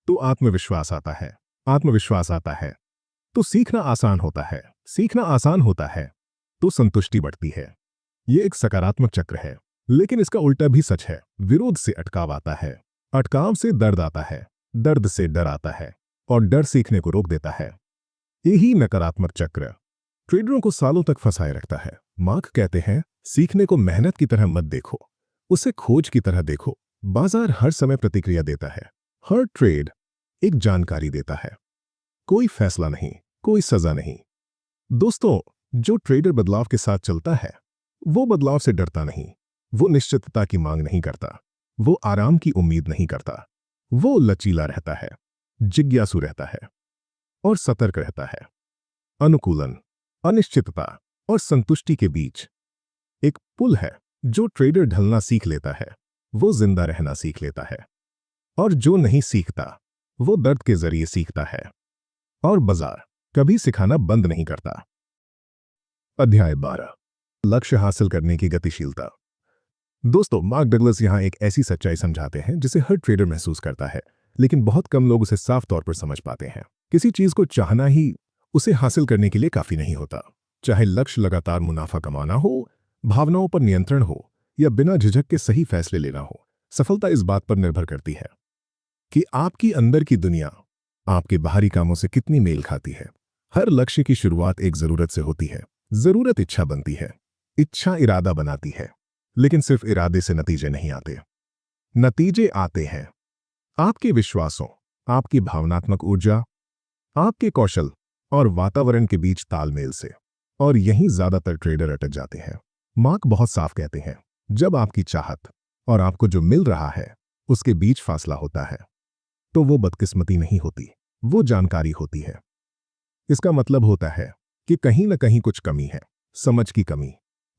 तो आत्मविश्वास आता है, आत्मविश्वास आता है तो सीखना आसान होता है, सीखना आसान होता है तो संतुष्टि बढ़ती है। यह एक सकारात्मक चक्र है, लेकिन इसका उल्टा भी सच है। विरोध से अटकाव आता है, अटकाव से दर्द आता है, दर्द से डर आता है और डर सीखने को रोक देता है। यही नकारात्मक चक्र ट्रेडरों को सालों तक फंसाए रखता है। मार्क कहते हैं, सीखने को मेहनत की तरह मत देखो, उसे खोज की तरह देखो। बाजार हर समय प्रतिक्रिया देता है, हर ट्रेड एक जानकारी देता है, कोई फैसला नहीं, कोई सजा नहीं। दोस्तों, जो ट्रेडर बदलाव के साथ चलता है वो बदलाव से डरता नहीं, वो निश्चितता की मांग नहीं करता, वो आराम की उम्मीद नहीं करता। वो लचीला रहता है, जिज्ञासु रहता है और सतर्क रहता है। अनुकूलन, अनिश्चितता और संतुष्टि के बीच एक पुल है। जो ट्रेडर ढलना सीख लेता है वो जिंदा रहना सीख लेता है, और जो नहीं सीखता वो दर्द के जरिए सीखता है। और बाजार कभी सिखाना बंद नहीं करता। अध्याय 12, लक्ष्य हासिल करने की गतिशीलता। दोस्तों, मार्क डगलस यहां एक ऐसी सच्चाई समझाते हैं जिसे हर ट्रेडर महसूस करता है, लेकिन बहुत कम लोग उसे साफ तौर पर समझ पाते हैं। किसी चीज को चाहना ही उसे हासिल करने के लिए काफी नहीं होता। चाहे लक्ष्य लगातार मुनाफा कमाना हो, भावनाओं पर नियंत्रण हो या बिना झिझक के सही फैसले लेना हो, सफलता इस बात पर निर्भर करती है कि आपकी अंदर की दुनिया आपके बाहरी कामों से कितनी मेल खाती है। हर लक्ष्य की शुरुआत एक जरूरत से होती है। जरूरत इच्छा बनती है, इच्छा इरादा बनाती है, लेकिन सिर्फ इरादे से नतीजे नहीं आते। नतीजे आते हैं आपके विश्वासों, आपकी भावनात्मक ऊर्जा, आपके कौशल और वातावरण के बीच तालमेल से। और यहीं ज्यादातर ट्रेडर अटक जाते हैं। मार्क बहुत साफ कहते हैं, जब आपकी चाहत और आपको जो मिल रहा है उसके बीच फासला होता है तो वो बदकिस्मती नहीं होती, वो जानकारी होती है। इसका मतलब होता है कि कहीं न कहीं कुछ कमी है, समझ की कमी,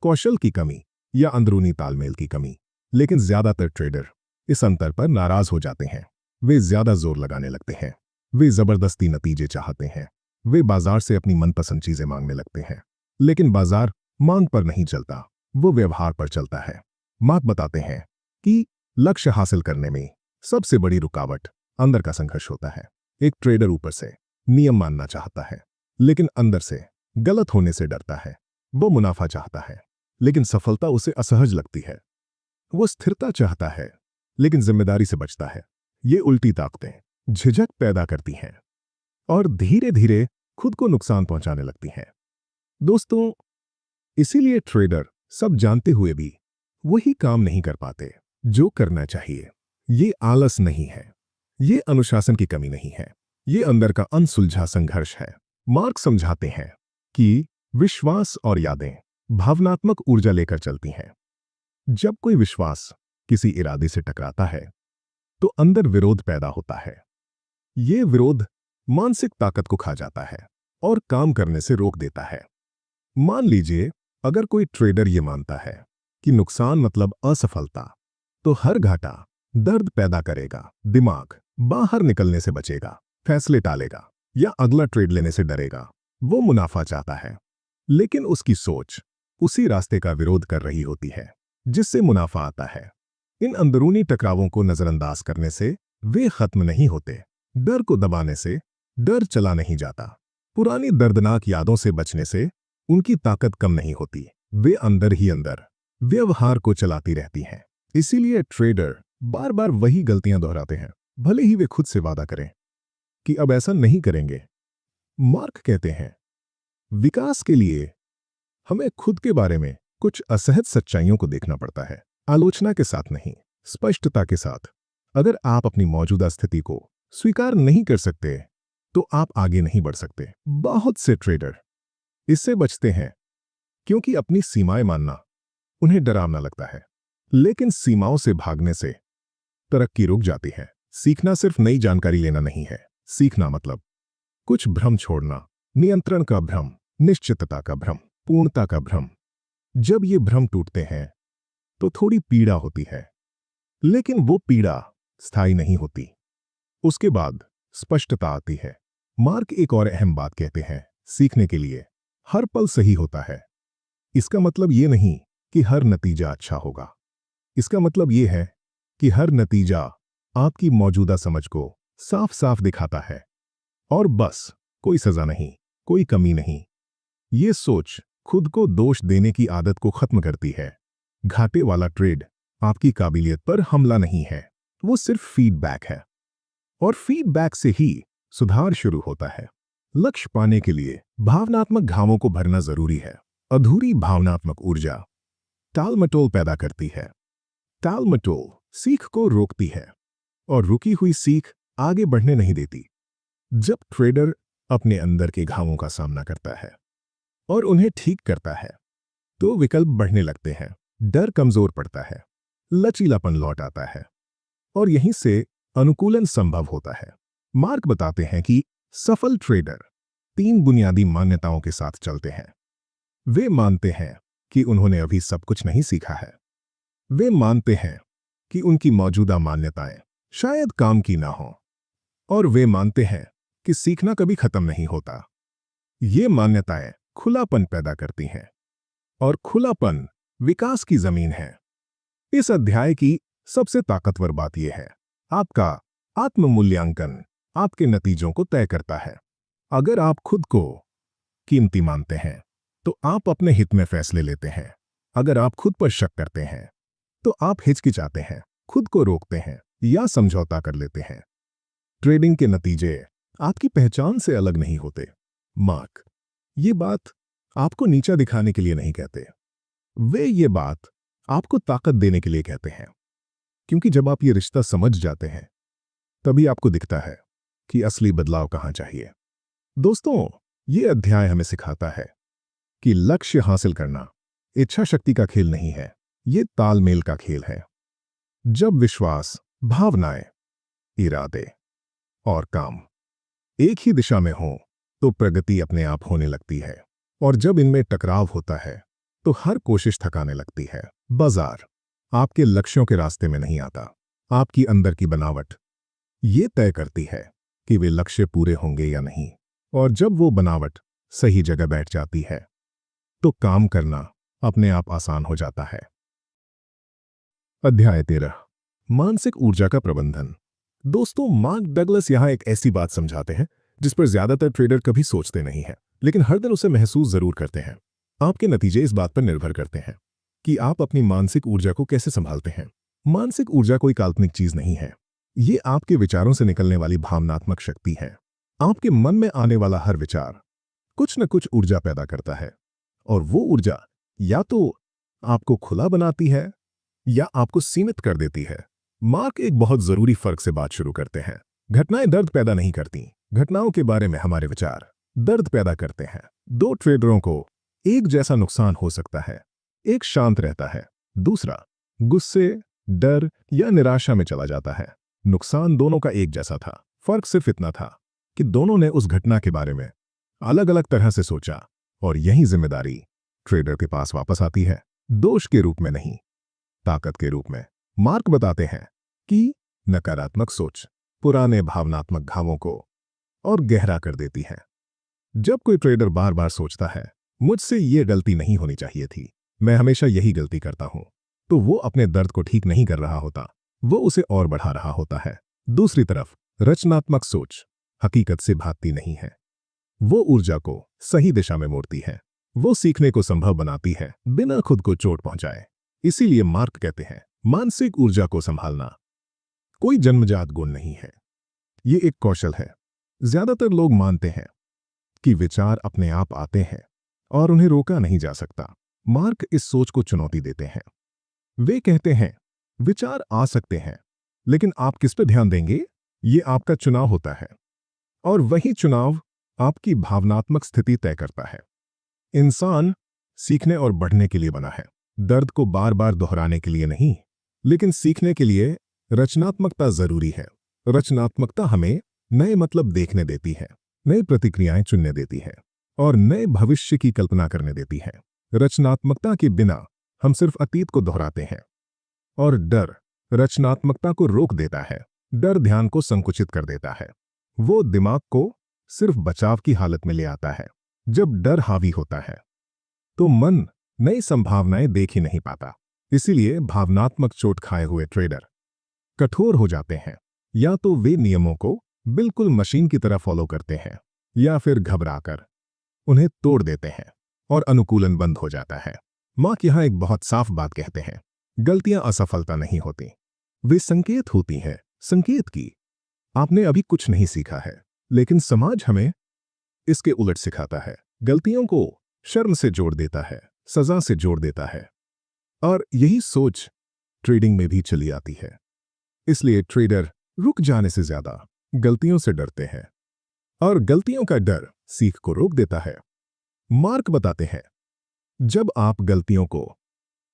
कौशल की कमी या अंदरूनी तालमेल की कमी। लेकिन ज्यादातर ट्रेडर इस अंतर पर नाराज हो जाते हैं। वे ज्यादा जोर लगाने लगते हैं, वे जबरदस्ती नतीजे चाहते हैं, वे बाजार से अपनी मनपसंद चीजें मांगने लगते हैं। लेकिन बाजार मांग पर नहीं चलता, वो व्यवहार पर चलता है। मार्क बताते हैं कि लक्ष्य हासिल करने में सबसे बड़ी रुकावट अंदर का संघर्ष होता है। एक ट्रेडर ऊपर से नियम मानना चाहता है, लेकिन अंदर से गलत होने से डरता है। वो मुनाफा चाहता है, लेकिन सफलता उसे असहज लगती है। वो स्थिरता चाहता है, लेकिन जिम्मेदारी से बचता है। ये उल्टी ताकतें झिझक पैदा करती हैं और धीरे धीरे खुद को नुकसान पहुंचाने लगती हैं। दोस्तों, इसीलिए ट्रेडर सब जानते हुए भी वही काम नहीं कर पाते जो करना चाहिए। ये आलस नहीं है, ये अनुशासन की कमी नहीं है, ये अंदर का अनसुलझा संघर्ष है। मार्क समझाते हैं कि विश्वास और यादें भावनात्मक ऊर्जा लेकर चलती हैं। जब कोई विश्वास किसी इरादे से टकराता है तो अंदर विरोध पैदा होता है। ये विरोध मानसिक ताकत को खा जाता है और काम करने से रोक देता है। मान लीजिए, अगर कोई ट्रेडर ये मानता है कि नुकसान मतलब असफलता, तो हर घाटा दर्द पैदा करेगा, दिमाग बाहर निकलने से बचेगा, फैसले टालेगा या अगला ट्रेड लेने से डरेगा। वो मुनाफा चाहता है, लेकिन उसकी सोच उसी रास्ते का विरोध कर रही होती है जिससे मुनाफा आता है। इन अंदरूनी टकरावों को नजरअंदाज करने से वे खत्म नहीं होते। डर को दबाने से डर चला नहीं जाता। पुरानी दर्दनाक यादों से बचने से उनकी ताकत कम नहीं होती। वे अंदर ही अंदर व्यवहार को चलाती रहती हैं। इसीलिए ट्रेडर बार बार वही गलतियां दोहराते हैं, भले ही वे खुद से वादा करें कि अब ऐसा नहीं करेंगे। मार्क कहते हैं, विकास के लिए हमें खुद के बारे में कुछ असहज सच्चाइयों को देखना पड़ता है, आलोचना के साथ नहीं, स्पष्टता के साथ। अगर आप अपनी मौजूदा स्थिति को स्वीकार नहीं कर सकते तो आप आगे नहीं बढ़ सकते। बहुत से ट्रेडर इससे बचते हैं क्योंकि अपनी सीमाएं मानना उन्हें डरावना लगता है। लेकिन सीमाओं से भागने से तरक्की रुक जाती है। सीखना सिर्फ नई जानकारी लेना नहीं है, सीखना मतलब कुछ भ्रम छोड़ना, नियंत्रण का भ्रम, निश्चितता का भ्रम, पूर्णता का भ्रम। जब ये भ्रम टूटते हैं तो थोड़ी पीड़ा होती है, लेकिन वो पीड़ा स्थायी नहीं होती। उसके बाद स्पष्टता आती है। मार्क एक और अहम बात कहते हैं, सीखने के लिए हर पल सही होता है। इसका मतलब ये नहीं कि हर नतीजा अच्छा होगा। इसका मतलब ये है कि हर नतीजा आपकी मौजूदा समझ को साफ साफ दिखाता है। और बस, कोई सजा नहीं, कोई कमी नहीं। ये सोच खुद को दोष देने की आदत को खत्म करती है। घाटे वाला ट्रेड आपकी काबिलियत पर हमला नहीं है, वो सिर्फ फीडबैक है। और फीडबैक से ही सुधार शुरू होता है। लक्ष्य पाने के लिए भावनात्मक घावों को भरना जरूरी है। अधूरी भावनात्मक ऊर्जा टालमटोल पैदा करती है। टालमटोल सीख को रोकती है और रुकी हुई सीख आगे बढ़ने नहीं देती। जब ट्रेडर अपने अंदर के घावों का सामना करता है और उन्हें ठीक करता है, तो विकल्प बढ़ने लगते हैं, डर कमजोर पड़ता है, लचीलापन लौट आता है और यहीं से अनुकूलन संभव होता है। मार्क बताते हैं कि सफल ट्रेडर 3 बुनियादी मान्यताओं के साथ चलते हैं। वे मानते हैं कि उन्होंने अभी सब कुछ नहीं सीखा है। वे मानते हैं कि उनकी मौजूदा मान्यताएं शायद काम की ना हो। और वे मानते हैं कि सीखना कभी खत्म नहीं होता। ये मान्यताएं खुलापन पैदा करती हैं और खुलापन विकास की जमीन है। इस अध्याय की सबसे ताकतवर बात यह है, आपका आत्म मूल्यांकन आपके नतीजों को तय करता है। अगर आप खुद को कीमती मानते हैं तो आप अपने हित में फैसले लेते हैं। अगर आप खुद पर शक करते हैं तो आप हिचकिचाते हैं, खुद को रोकते हैं या समझौता कर लेते हैं। ट्रेडिंग के नतीजे आपकी पहचान से अलग नहीं होते। मार्क ये बात आपको नीचा दिखाने के लिए नहीं कहते, वे ये बात आपको ताकत देने के लिए कहते हैं। क्योंकि जब आप ये रिश्ता समझ जाते हैं, तभी आपको दिखता है कि असली बदलाव कहां चाहिए। दोस्तों, ये अध्याय हमें सिखाता है कि लक्ष्य हासिल करना इच्छा शक्ति का खेल नहीं है, ये तालमेल का खेल है। जब विश्वास, भावनाएं, इरादे और काम एक ही दिशा में हो तो प्रगति अपने आप होने लगती है। और जब इनमें टकराव होता है तो हर कोशिश थकाने लगती है। बाजार आपके लक्ष्यों के रास्ते में नहीं आता, आपकी अंदर की बनावट ये तय करती है कि वे लक्ष्य पूरे होंगे या नहीं। और जब वो बनावट सही जगह बैठ जाती है तो काम करना अपने आप आसान हो जाता है। अध्याय 13, मानसिक ऊर्जा का प्रबंधन। दोस्तों, मार्क डगलस यहां एक ऐसी बात समझाते हैं जिस पर ज्यादातर ट्रेडर कभी सोचते नहीं हैं, लेकिन हर दिन उसे महसूस जरूर करते हैं। आपके नतीजे इस बात पर निर्भर करते हैं कि आप अपनी मानसिक ऊर्जा को कैसे संभालते हैं। मानसिक ऊर्जा कोई काल्पनिक चीज नहीं है, ये आपके विचारों से निकलने वाली भावनात्मक शक्ति है। आपके मन में आने वाला हर विचार कुछ न कुछ ऊर्जा पैदा करता है और वो ऊर्जा या तो आपको खुला बनाती है या आपको सीमित कर देती है। मार्क एक बहुत जरूरी फर्क से बात शुरू करते हैं। घटनाएं दर्द पैदा नहीं करती, घटनाओं के बारे में हमारे विचार दर्द पैदा करते हैं। 2 ट्रेडरों को एक जैसा नुकसान हो सकता है, एक शांत रहता है, दूसरा गुस्से, डर या निराशा में चला जाता है। नुकसान दोनों का एक जैसा था, फर्क सिर्फ इतना था कि दोनों ने उस घटना के बारे में अलग अलग तरह से सोचा। और यही जिम्मेदारी ट्रेडर के पास वापस आती है, दोष के रूप में नहीं, ताकत के रूप में। मार्क बताते हैं कि नकारात्मक सोच पुराने भावनात्मक घावों को और गहरा कर देती है। जब कोई ट्रेडर बार बार सोचता है, मुझसे ये गलती नहीं होनी चाहिए थी, मैं हमेशा यही गलती करता हूं, तो वो अपने दर्द को ठीक नहीं कर रहा होता, वो उसे और बढ़ा रहा होता है। दूसरी तरफ रचनात्मक सोच हकीकत से भागती नहीं है, वो ऊर्जा को सही दिशा में मोड़ती है, वो सीखने को संभव बनाती है बिना खुद को चोट पहुंचाए। इसीलिए मार्क कहते हैं, मानसिक ऊर्जा को संभालना कोई जन्मजात गुण नहीं है, ये एक कौशल है। ज्यादातर लोग मानते हैं कि विचार अपने आप आते हैं और उन्हें रोका नहीं जा सकता। मार्क इस सोच को चुनौती देते हैं। वे कहते हैं, विचार आ सकते हैं, लेकिन आप किस पर ध्यान देंगे, ये आपका चुनाव होता है। और वही चुनाव आपकी भावनात्मक स्थिति तय करता है। इंसान सीखने और बढ़ने के लिए बना है, दर्द को बार बार दोहराने के लिए नहीं। लेकिन सीखने के लिए रचनात्मकता जरूरी है। रचनात्मकता हमें नए मतलब देखने देती है। नई प्रतिक्रियाएं चुनने देती है और नए भविष्य की कल्पना करने देती है। रचनात्मकता के बिना हम सिर्फ अतीत को दोहराते हैं। और डर रचनात्मकता को रोक देता है। डर ध्यान को संकुचित कर देता है। वो दिमाग को सिर्फ बचाव की हालत में ले आता है। जब डर हावी होता है तो मन नई संभावनाएं देख ही नहीं पाता। इसीलिए भावनात्मक चोट खाए हुए ट्रेडर कठोर हो जाते हैं। या तो वे नियमों को बिल्कुल मशीन की तरह फॉलो करते हैं या फिर घबराकर उन्हें तोड़ देते हैं और अनुकूलन बंद हो जाता है। मार्क यहां एक बहुत साफ बात कहते हैं, गलतियां असफलता नहीं होती, वे संकेत होती हैं। संकेत की आपने अभी कुछ नहीं सीखा है, लेकिन समाज हमें इसके उलट सिखाता है। गलतियों को शर्म से जोड़ देता है, सजा से जोड़ देता है, और यही सोच ट्रेडिंग में भी चली आती है। इसलिए ट्रेडर रुक जाने से ज्यादा गलतियों से डरते हैं, और गलतियों का डर सीख को रोक देता है। मार्क बताते हैं, जब आप गलतियों को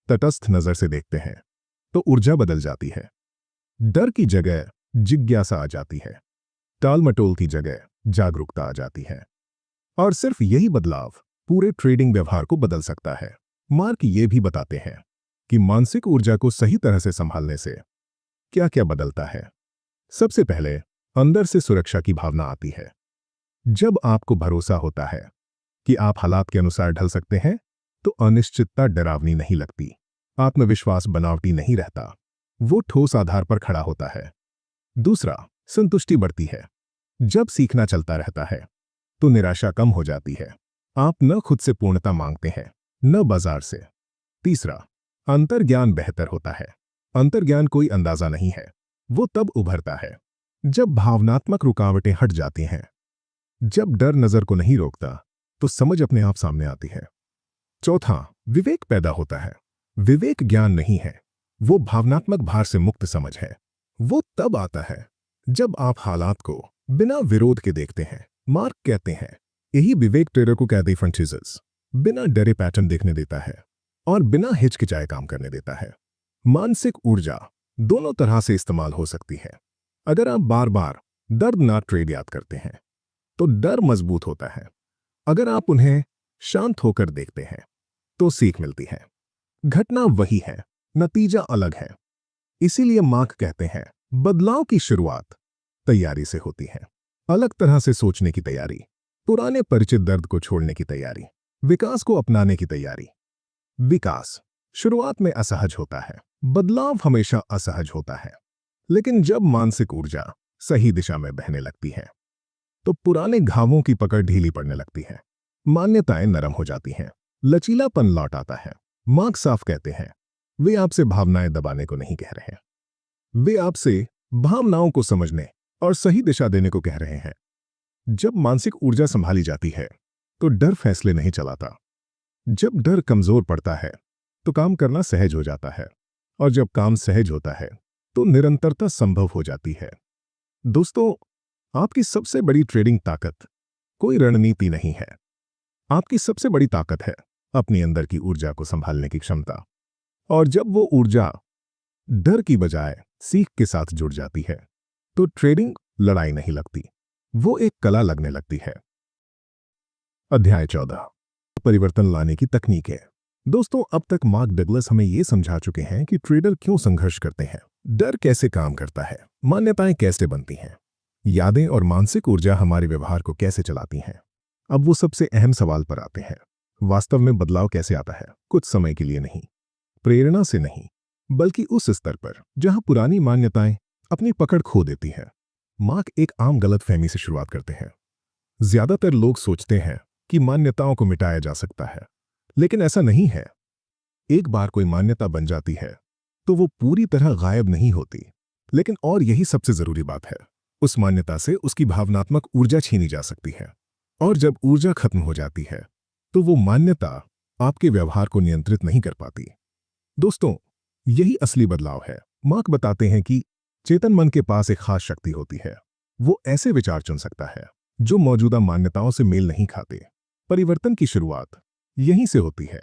तटस्थ नजर से देखते हैं तो ऊर्जा बदल जाती है। डर की जगह जिज्ञासा आ जाती है, टालमटोल की जगह जागरूकता आ जाती है, और सिर्फ यही बदलाव पूरे ट्रेडिंग व्यवहार को बदल सकता है। मार्क ये भी बताते हैं कि मानसिक ऊर्जा को सही तरह से संभालने से क्या क्या बदलता है। सबसे पहले अंदर से सुरक्षा की भावना आती है। जब आपको भरोसा होता है कि आप हालात के अनुसार ढल सकते हैं तो अनिश्चितता डरावनी नहीं लगती। आत्मविश्वास बनावटी नहीं रहता, वो ठोस आधार पर खड़ा होता है। दूसरा, संतुष्टि बढ़ती है। जब सीखना चलता रहता है तो निराशा कम हो जाती है। आप न खुद से पूर्णता मांगते हैं, न बाजार से। तीसरा, अंतर्ज्ञान बेहतर होता है। अंतर्ज्ञान कोई अंदाजा नहीं है, वो तब उभरता है जब भावनात्मक रुकावटें हट जाती हैं। जब डर नजर को नहीं रोकता तो समझ अपने आप सामने आती है। चौथा, विवेक पैदा होता है। विवेक ज्ञान नहीं है, वो भावनात्मक भार से मुक्त समझ है। वो तब आता है जब आप हालात को बिना विरोध के देखते हैं। मार्क कहते हैं, यही विवेक ट्रेडर को कहते फ्रंटीजर्स बिना डरे पैटर्न देखने देता है और बिना हिचकिचाए काम करने देता है। मानसिक ऊर्जा दोनों तरह से इस्तेमाल हो सकती है। अगर आप बार बार दर्दनाक ट्रेड याद करते हैं तो डर मजबूत होता है। अगर आप उन्हें शांत होकर देखते हैं तो सीख मिलती है। घटना वही है, नतीजा अलग है। इसीलिए मार्क कहते हैं, बदलाव की शुरुआत तैयारी से होती है। अलग तरह से सोचने की तैयारी, पुराने परिचित दर्द को छोड़ने की तैयारी, विकास को अपनाने की तैयारी। विकास शुरुआत में असहज होता है, बदलाव हमेशा असहज होता है। लेकिन जब मानसिक ऊर्जा सही दिशा में बहने लगती है तो पुराने घावों की पकड़ ढीली पड़ने लगती है, मान्यताएं नरम हो जाती हैं, लचीलापन लौट आता है। मार्क साफ कहते हैं, वे आपसे भावनाएं दबाने को नहीं कह रहे हैं, वे आपसे भावनाओं को समझने और सही दिशा देने को कह रहे हैं। जब मानसिक ऊर्जा संभाली जाती है तो डर फैसले नहीं चलाता। जब डर कमजोर पड़ता है तो काम करना सहज हो जाता है, और जब काम सहज होता है तो निरंतरता संभव हो जाती है। दोस्तों, आपकी सबसे बड़ी ट्रेडिंग ताकत कोई रणनीति नहीं है। आपकी सबसे बड़ी ताकत है अपनी अंदर की ऊर्जा को संभालने की क्षमता। और जब वो ऊर्जा डर की बजाय सीख के साथ जुड़ जाती है तो ट्रेडिंग लड़ाई नहीं लगती, वो एक कला लगने लगती है। अध्याय 14, परिवर्तन लाने की तकनीक है। दोस्तों, अब तक मार्क डगलस हमें यह समझा चुके हैं कि ट्रेडर क्यों संघर्ष करते हैं, डर कैसे काम करता है, मान्यताएं कैसे बनती हैं, यादें और मानसिक ऊर्जा हमारे व्यवहार को कैसे चलाती हैं। अब वो सबसे अहम सवाल पर आते हैं, वास्तव में बदलाव कैसे आता है? कुछ समय के लिए नहीं, प्रेरणा से नहीं, बल्कि उस स्तर पर जहां पुरानी मान्यताएं अपनी पकड़ खो देती हैं। मार्क एक आम गलतफहमी से शुरुआत करते हैं। ज्यादातर लोग सोचते हैं कि मान्यताओं को मिटाया जा सकता है, लेकिन ऐसा नहीं है। एक बार कोई मान्यता बन जाती है तो वो पूरी तरह गायब नहीं होती, लेकिन और यही सबसे जरूरी बात है, उस मान्यता से उसकी भावनात्मक ऊर्जा छीनी जा सकती है। और जब ऊर्जा खत्म हो जाती है तो वो मान्यता आपके व्यवहार को नियंत्रित नहीं कर पाती। दोस्तों, यही असली बदलाव है। मार्क बताते हैं कि चेतन मन के पास एक खास शक्ति होती है। वो ऐसे विचार चुन सकता है जो मौजूदा मान्यताओं से मेल नहीं खाते। परिवर्तन की शुरुआत यहीं से होती है।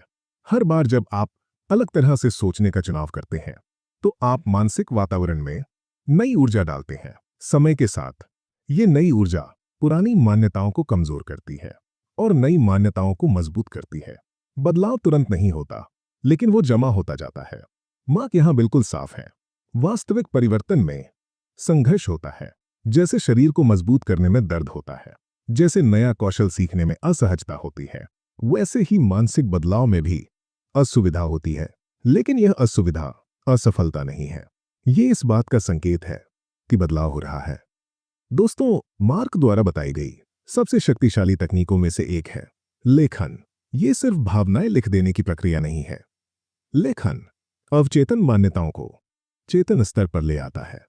हर बार जब आप अलग तरह से सोचने का चुनाव करते हैं तो आप मानसिक वातावरण में नई ऊर्जा डालते हैं। समय के साथ ये नई ऊर्जा पुरानी मान्यताओं को कमजोर करती है और नई मान्यताओं को मजबूत करती है। बदलाव तुरंत नहीं होता, लेकिन वो जमा होता जाता है। मार्क यहां बिल्कुल साफ है। वास्तविक परिवर्तन में संघर्ष होता है। जैसे शरीर को मजबूत करने में दर्द होता है, जैसे नया कौशल सीखने में असहजता होती है, वैसे ही मानसिक बदलाव में भी असुविधा होती है। लेकिन यह असुविधा असफलता नहीं है, ये इस बात का संकेत है कि बदलाव हो रहा है। दोस्तों, मार्क द्वारा बताई गई सबसे शक्तिशाली तकनीकों में से एक है लेखन। ये सिर्फ भावनाएं लिख देने की प्रक्रिया नहीं है। लेखन अवचेतन मान्यताओं को चेतन स्तर पर ले आता है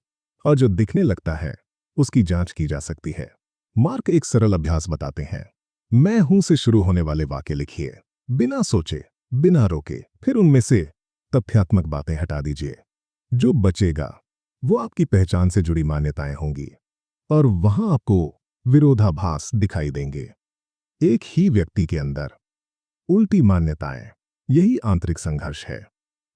और जो दिखने लगता है उसकी जांच की जा सकती है। मार्क एक सरल अभ्यास बताते हैं। मैं हूं से शुरू होने वाले वाक्य लिखिए, बिना सोचे, बिना रोके। फिर उनमें से तथ्यात्मक बातें हटा दीजिए। जो बचेगा वो आपकी पहचान से जुड़ी मान्यताएं होंगी और वहां आपको विरोधाभास दिखाई देंगे। एक ही व्यक्ति के अंदर उल्टी मान्यताएं, यही आंतरिक संघर्ष है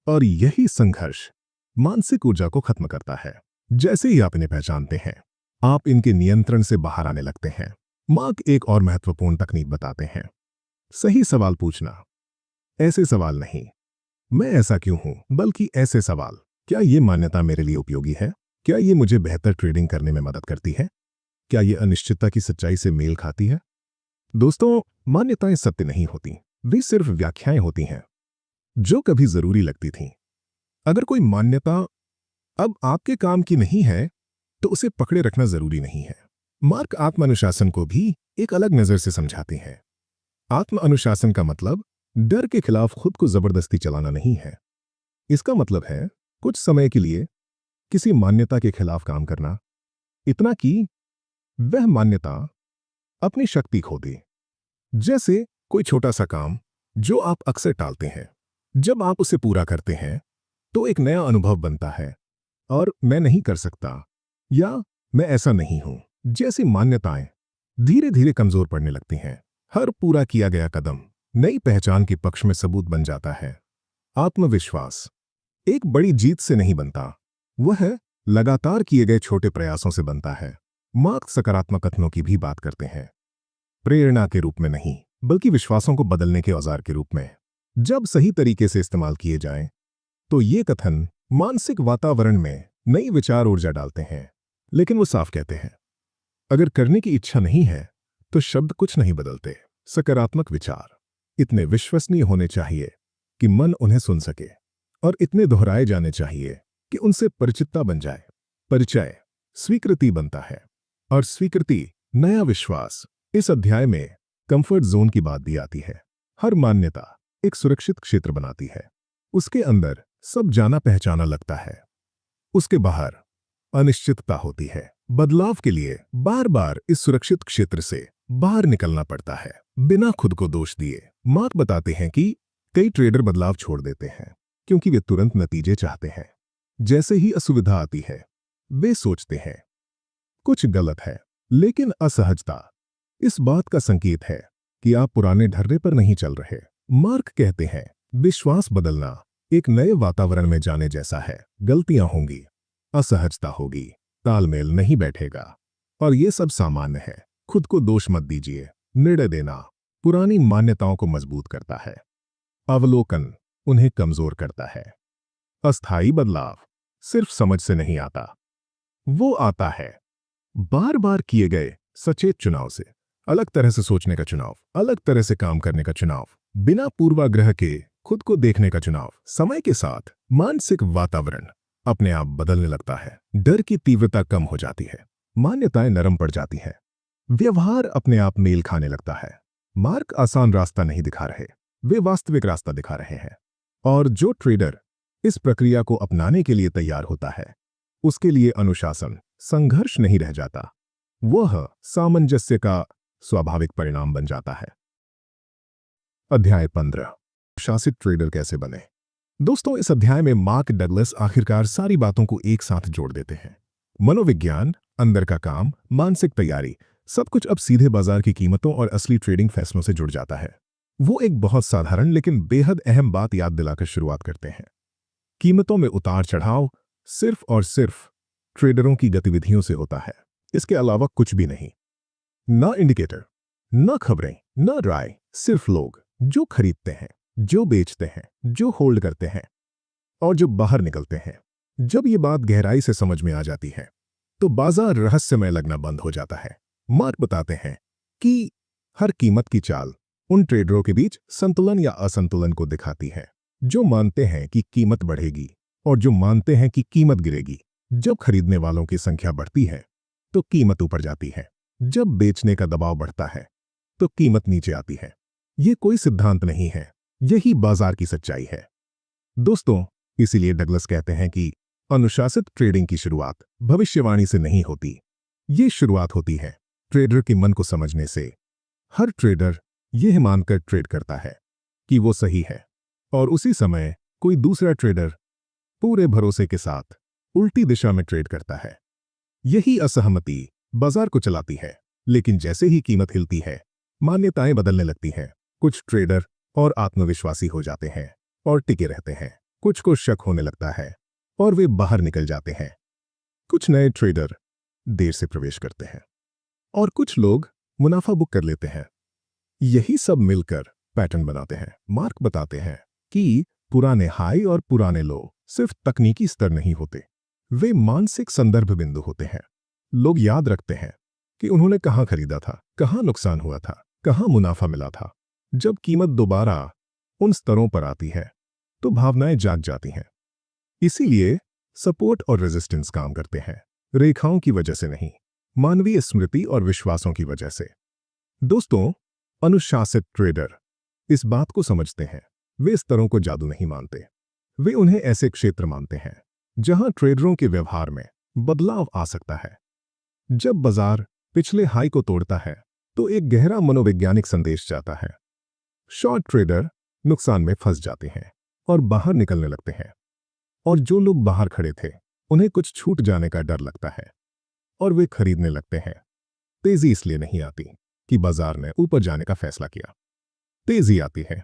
और यही संघर्ष मानसिक ऊर्जा को खत्म करता है। जैसे ही आप इन्हें पहचानते हैं, आप इनके नियंत्रण से बाहर आने लगते हैं। मार्क एक और महत्वपूर्ण तकनीक बताते हैं, सही सवाल पूछना। ऐसे सवाल नहीं, मैं ऐसा क्यों हूं, बल्कि ऐसे सवाल, क्या ये मान्यता मेरे लिए उपयोगी है? क्या ये मुझे बेहतर ट्रेडिंग करने में मदद करती है? क्या ये अनिश्चितता की सच्चाई से मेल खाती है? दोस्तों, मान्यताएं सत्य नहीं होती, वे सिर्फ व्याख्याएं होती हैं जो कभी जरूरी लगती थीं। अगर कोई मान्यता अब आपके काम की नहीं है तो उसे पकड़े रखना जरूरी नहीं है। मार्क आत्म अनुशासन को भी एक अलग नजर से समझाते हैं। आत्म अनुशासन का मतलब डर के खिलाफ खुद को जबरदस्ती चलाना नहीं है। इसका मतलब है कुछ समय के लिए किसी मान्यता के खिलाफ काम करना, इतना कि वह मान्यता अपनी शक्ति खो दे। जैसे कोई छोटा सा काम जो आप अक्सर टालते हैं, जब आप उसे पूरा करते हैं तो एक नया अनुभव बनता है और मैं नहीं कर सकता या मैं ऐसा नहीं हूं जैसी मान्यताएं धीरे धीरे कमजोर पड़ने लगती हैं। हर पूरा किया गया कदम नई पहचान के पक्ष में सबूत बन जाता है। आत्मविश्वास एक बड़ी जीत से नहीं बनता, वह लगातार किए गए छोटे प्रयासों से बनता है। मार्क सकारात्मक कथनों की भी बात करते हैं, प्रेरणा के रूप में नहीं, बल्कि विश्वासों को बदलने के औजार के रूप में। जब सही तरीके से इस्तेमाल किए जाएं, तो ये कथन मानसिक वातावरण में नई विचार ऊर्जा डालते हैं। लेकिन वो साफ कहते हैं, अगर करने की इच्छा नहीं है तो शब्द कुछ नहीं बदलते। सकारात्मक विचार इतने विश्वसनीय होने चाहिए कि मन उन्हें सुन सके और इतने दोहराए जाने चाहिए कि उनसे परिचितता बन जाए। परिचय स्वीकृति बनता है और स्वीकृति नया विश्वास। इस अध्याय में कंफर्ट जोन की बात भी आती है। हर मान्यता एक सुरक्षित क्षेत्र बनाती है। उसके अंदर सब जाना पहचाना लगता है, उसके बाहर अनिश्चितता होती है। बदलाव के लिए बार बार इस सुरक्षित क्षेत्र से बाहर निकलना पड़ता है, बिना खुद को दोष दिए। मार्क बताते हैं कि कई ट्रेडर बदलाव छोड़ देते हैं क्योंकि वे तुरंत नतीजे चाहते हैं। जैसे ही असुविधा आती है, वे सोचते हैं कुछ गलत है। लेकिन असहजता इस बात का संकेत है कि आप पुराने ढर्रे पर नहीं चल रहे। मार्क कहते हैं, विश्वास बदलना एक नए वातावरण में जाने जैसा है। गलतियां होंगी, असहजता होगी, तालमेल नहीं बैठेगा और ये सब सामान्य है। खुद को दोष मत दीजिए। निर्णय देना पुरानी मान्यताओं को मजबूत करता है, अवलोकन उन्हें कमजोर करता है। अस्थायी बदलाव सिर्फ समझ से नहीं आता, वो आता है बार बार किए गए सचेत चुनाव से। अलग तरह से सोचने का चुनाव, अलग तरह से काम करने का चुनाव, बिना पूर्वाग्रह के खुद को देखने का चुनाव। समय के साथ मानसिक वातावरण अपने आप बदलने लगता है। डर की तीव्रता कम हो जाती है, मान्यताएं नरम पड़ जाती हैं, व्यवहार अपने आप मेल खाने लगता है। मार्क आसान रास्ता नहीं दिखा रहे, वे वास्तविक रास्ता दिखा रहे हैं। और जो ट्रेडर इस प्रक्रिया को अपनाने के लिए तैयार होता है, उसके लिए अनुशासन संघर्ष नहीं रह जाता, वह सामंजस्य का स्वाभाविक परिणाम बन जाता है। अध्याय 15, शासित ट्रेडर कैसे बने। दोस्तों, इस अध्याय में मार्क डगलस आखिरकार सारी बातों को एक साथ जोड़ देते हैं। मनोविज्ञान, अंदर का काम, मानसिक तैयारी, सब कुछ अब सीधे बाजार की कीमतों और असली ट्रेडिंग फैसलों से जुड़ जाता है। वो एक बहुत साधारण लेकिन बेहद अहम बात याद दिलाकर शुरुआत करते हैं। कीमतों में उतार चढ़ाव सिर्फ और सिर्फ ट्रेडरों की गतिविधियों से होता है, इसके अलावा कुछ भी नहीं। ना इंडिकेटर, ना खबरें, ना राय, सिर्फ लोग जो खरीदते हैं, जो बेचते हैं, जो होल्ड करते हैं और जो बाहर निकलते हैं। जब ये बात गहराई से समझ में आ जाती है तो बाजार रहस्यमय लगना बंद हो जाता है। मार्क बताते हैं कि हर कीमत की चाल उन ट्रेडरों के बीच संतुलन या असंतुलन को दिखाती है, जो मानते हैं कि कीमत बढ़ेगी और जो मानते हैं कि कीमत गिरेगी। जब खरीदने वालों की संख्या बढ़ती है तो कीमत ऊपर जाती है, जब बेचने का दबाव बढ़ता है तो कीमत नीचे आती है। ये कोई सिद्धांत नहीं है, यही बाजार की सच्चाई है। दोस्तों, इसीलिए डगलस कहते हैं कि अनुशासित ट्रेडिंग की शुरुआत भविष्यवाणी से नहीं होती, ये शुरुआत होती है ट्रेडर के मन को समझने से। हर ट्रेडर यह मानकर ट्रेड करता है कि वो सही है और उसी समय कोई दूसरा ट्रेडर पूरे भरोसे के साथ उल्टी दिशा में ट्रेड करता है। यही असहमति बाजार को चलाती है, लेकिन जैसे ही कीमत हिलती है, मान्यताएं बदलने लगती हैं। कुछ ट्रेडर और आत्मविश्वासी हो जाते हैं और टिके रहते हैं, कुछ को शक होने लगता है और वे बाहर निकल जाते हैं। कुछ नए ट्रेडर देर से प्रवेश करते हैं और कुछ लोग मुनाफा बुक कर लेते हैं। यही सब मिलकर पैटर्न बनाते हैं। मार्क बताते हैं कि पुराने हाई और पुराने लो सिर्फ तकनीकी स्तर नहीं होते, वे मानसिक संदर्भ बिंदु होते हैं। लोग याद रखते हैं कि उन्होंने कहां खरीदा था, कहां नुकसान हुआ था, कहां मुनाफा मिला था। जब कीमत दोबारा उन स्तरों पर आती है तो भावनाएं जाग जाती हैं। इसीलिए सपोर्ट और रेजिस्टेंस काम करते हैं, रेखाओं की वजह से नहीं, मानवीय स्मृति और विश्वासों की वजह से। दोस्तों, अनुशासित ट्रेडर इस बात को समझते हैं। वे स्तरों को जादू नहीं मानते, वे उन्हें ऐसे क्षेत्र मानते हैं जहां ट्रेडरों के व्यवहार में बदलाव आ सकता है। जब बाजार पिछले हाई को तोड़ता है तो एक गहरा मनोवैज्ञानिक संदेश जाता है। शॉर्ट ट्रेडर नुकसान में फंस जाते हैं और बाहर निकलने लगते हैं, और जो लोग बाहर खड़े थे उन्हें कुछ छूट जाने का डर लगता है और वे खरीदने लगते हैं। तेजी इसलिए नहीं आती कि बाजार ने ऊपर जाने का फैसला किया, तेजी आती है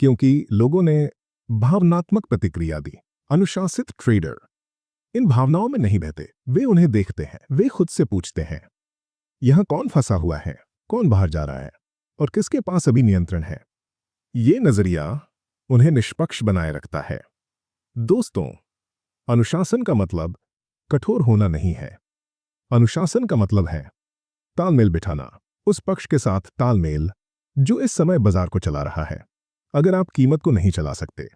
क्योंकि लोगों ने भावनात्मक प्रतिक्रिया दी। अनुशासित ट्रेडर इन भावनाओं में नहीं बहते, वे उन्हें देखते हैं। वे खुद से पूछते हैं, यहां कौन फंसा हुआ है, कौन बाहर जा रहा है और किसके पास अभी नियंत्रण है। ये नजरिया उन्हें निष्पक्ष बनाए रखता है। दोस्तों, अनुशासन का मतलब कठोर होना नहीं है। अनुशासन का मतलब है तालमेल बिठाना, उस पक्ष के साथ तालमेल जो इस समय बाजार को चला रहा है। अगर आप कीमत को नहीं चला सकते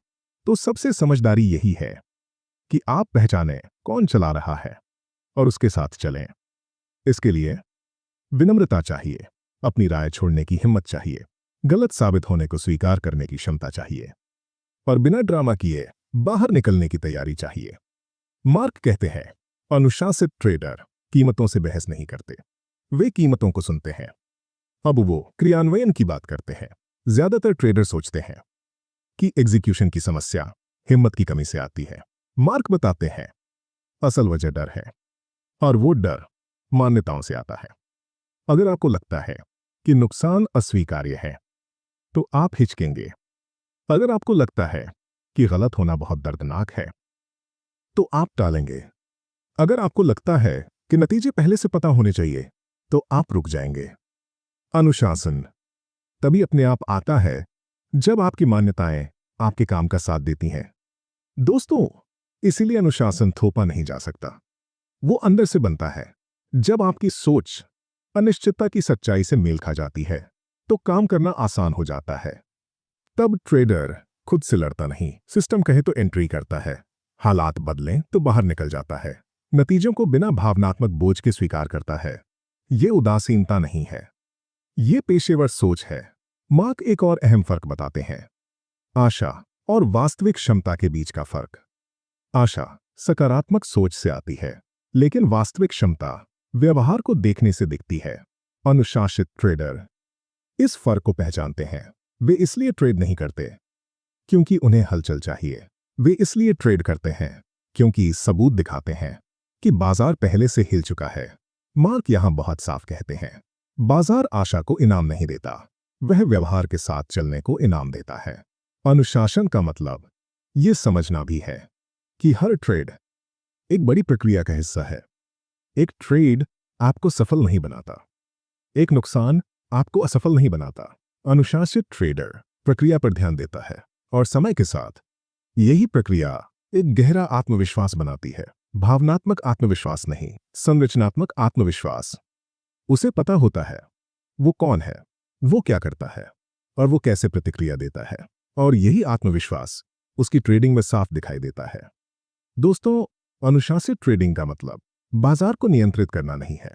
तो सबसे समझदारी यही है कि आप पहचानें कौन चला रहा है और उसके साथ चलें। इसके लिए विनम्रता चाहिए, अपनी राय छोड़ने की हिम्मत चाहिए, गलत साबित होने को स्वीकार करने की क्षमता चाहिए और बिना ड्रामा किए बाहर निकलने की तैयारी चाहिए। मार्क कहते हैं, अनुशासित ट्रेडर कीमतों से बहस नहीं करते, वे कीमतों को सुनते हैं। अब वो क्रियान्वयन की बात करते हैं। ज्यादातर ट्रेडर सोचते हैं कि एग्जीक्यूशन की समस्या हिम्मत की कमी से आती है। मार्क बताते हैं, असल वजह डर है और वो डर मान्यताओं से आता है। अगर आपको लगता है कि नुकसान अस्वीकार्य है तो आप हिचकेंगे। अगर आपको लगता है कि गलत होना बहुत दर्दनाक है तो आप टालेंगे। अगर आपको लगता है कि नतीजे पहले से पता होने चाहिए तो आप रुक जाएंगे। अनुशासन तभी अपने आप आता है जब आपकी मान्यताएं आपके काम का साथ देती हैं। दोस्तों, इसीलिए अनुशासन थोपा नहीं जा सकता, वो अंदर से बनता है। जब आपकी सोच अनिश्चितता की सच्चाई से मेल खा जाती है तो काम करना आसान हो जाता है। तब ट्रेडर खुद से लड़ता नहीं, सिस्टम कहे तो एंट्री करता है। हालात बदलें तो बाहर निकल जाता है। नतीजों को बिना भावनात्मक बोझ के स्वीकार करता है। ये उदासीनता नहीं है, ये पेशेवर सोच है। मार्क एक और अहम फर्क बताते हैं, आशा और वास्तविक क्षमता के बीच का फर्क। आशा सकारात्मक सोच से आती है, लेकिन वास्तविक क्षमता व्यवहार को देखने से दिखती है। अनुशासित ट्रेडर इस फर्क को पहचानते हैं। वे इसलिए ट्रेड नहीं करते क्योंकि उन्हें हलचल चाहिए, वे इसलिए ट्रेड करते हैं क्योंकि सबूत दिखाते हैं कि बाजार पहले से हिल चुका है। मार्क यहां बहुत साफ कहते हैं, बाजार आशा को इनाम नहीं देता, वह व्यवहार के साथ चलने को इनाम देता है। अनुशासन का मतलब यह समझना भी है कि हर ट्रेड एक बड़ी प्रक्रिया का हिस्सा है। एक ट्रेड आपको सफल नहीं बनाता, एक नुकसान आपको असफल नहीं बनाता। अनुशासित ट्रेडर प्रक्रिया पर ध्यान देता है और समय के साथ यही प्रक्रिया एक गहरा आत्मविश्वास बनाती है। भावनात्मक आत्मविश्वास नहीं, संरचनात्मक आत्मविश्वास। उसे पता होता है वो कौन है, वो क्या करता है और वो कैसे प्रतिक्रिया देता है, और यही आत्मविश्वास उसकी ट्रेडिंग में साफ दिखाई देता है। दोस्तों, अनुशासित ट्रेडिंग का मतलब बाजार को नियंत्रित करना नहीं है।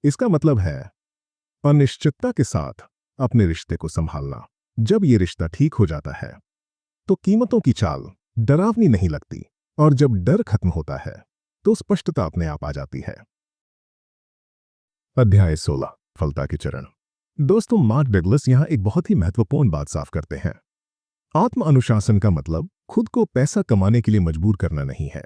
इसका मतलब है अनिश्चितता के साथ अपने रिश्ते को संभालना। जब ये रिश्ता ठीक हो जाता है तो कीमतों की चाल डरावनी नहीं लगती, और जब डर खत्म होता है तो स्पष्टता अपने आप आ जाती है। अध्याय 16, सफलता के चरण। दोस्तों, मार्क डगलस यहां एक बहुत ही महत्वपूर्ण बात साफ करते हैं। आत्म अनुशासन का मतलब खुद को पैसा कमाने के लिए मजबूर करना नहीं है।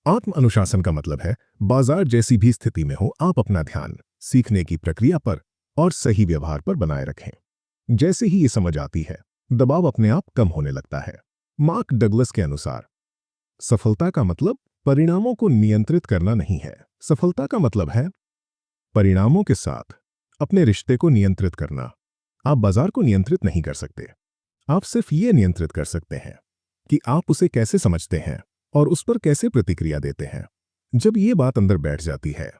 आत्म अनुशासन का मतलब है बाजार जैसी भी स्थिति में हो, आप अपना ध्यान सीखने की प्रक्रिया पर और सही व्यवहार पर बनाए रखें। जैसे ही ये समझ आती है, दबाव अपने आप कम होने लगता है। मार्क डगलस के अनुसार सफलता का मतलब परिणामों को नियंत्रित करना नहीं है। सफलता का मतलब है परिणामों के साथ अपने रिश्ते को नियंत्रित करना। आप बाजार को नियंत्रित नहीं कर सकते, आप सिर्फ ये नियंत्रित कर सकते हैं कि आप उसे कैसे समझते हैं और उस पर कैसे प्रतिक्रिया देते हैं। जब ये बात अंदर बैठ जाती है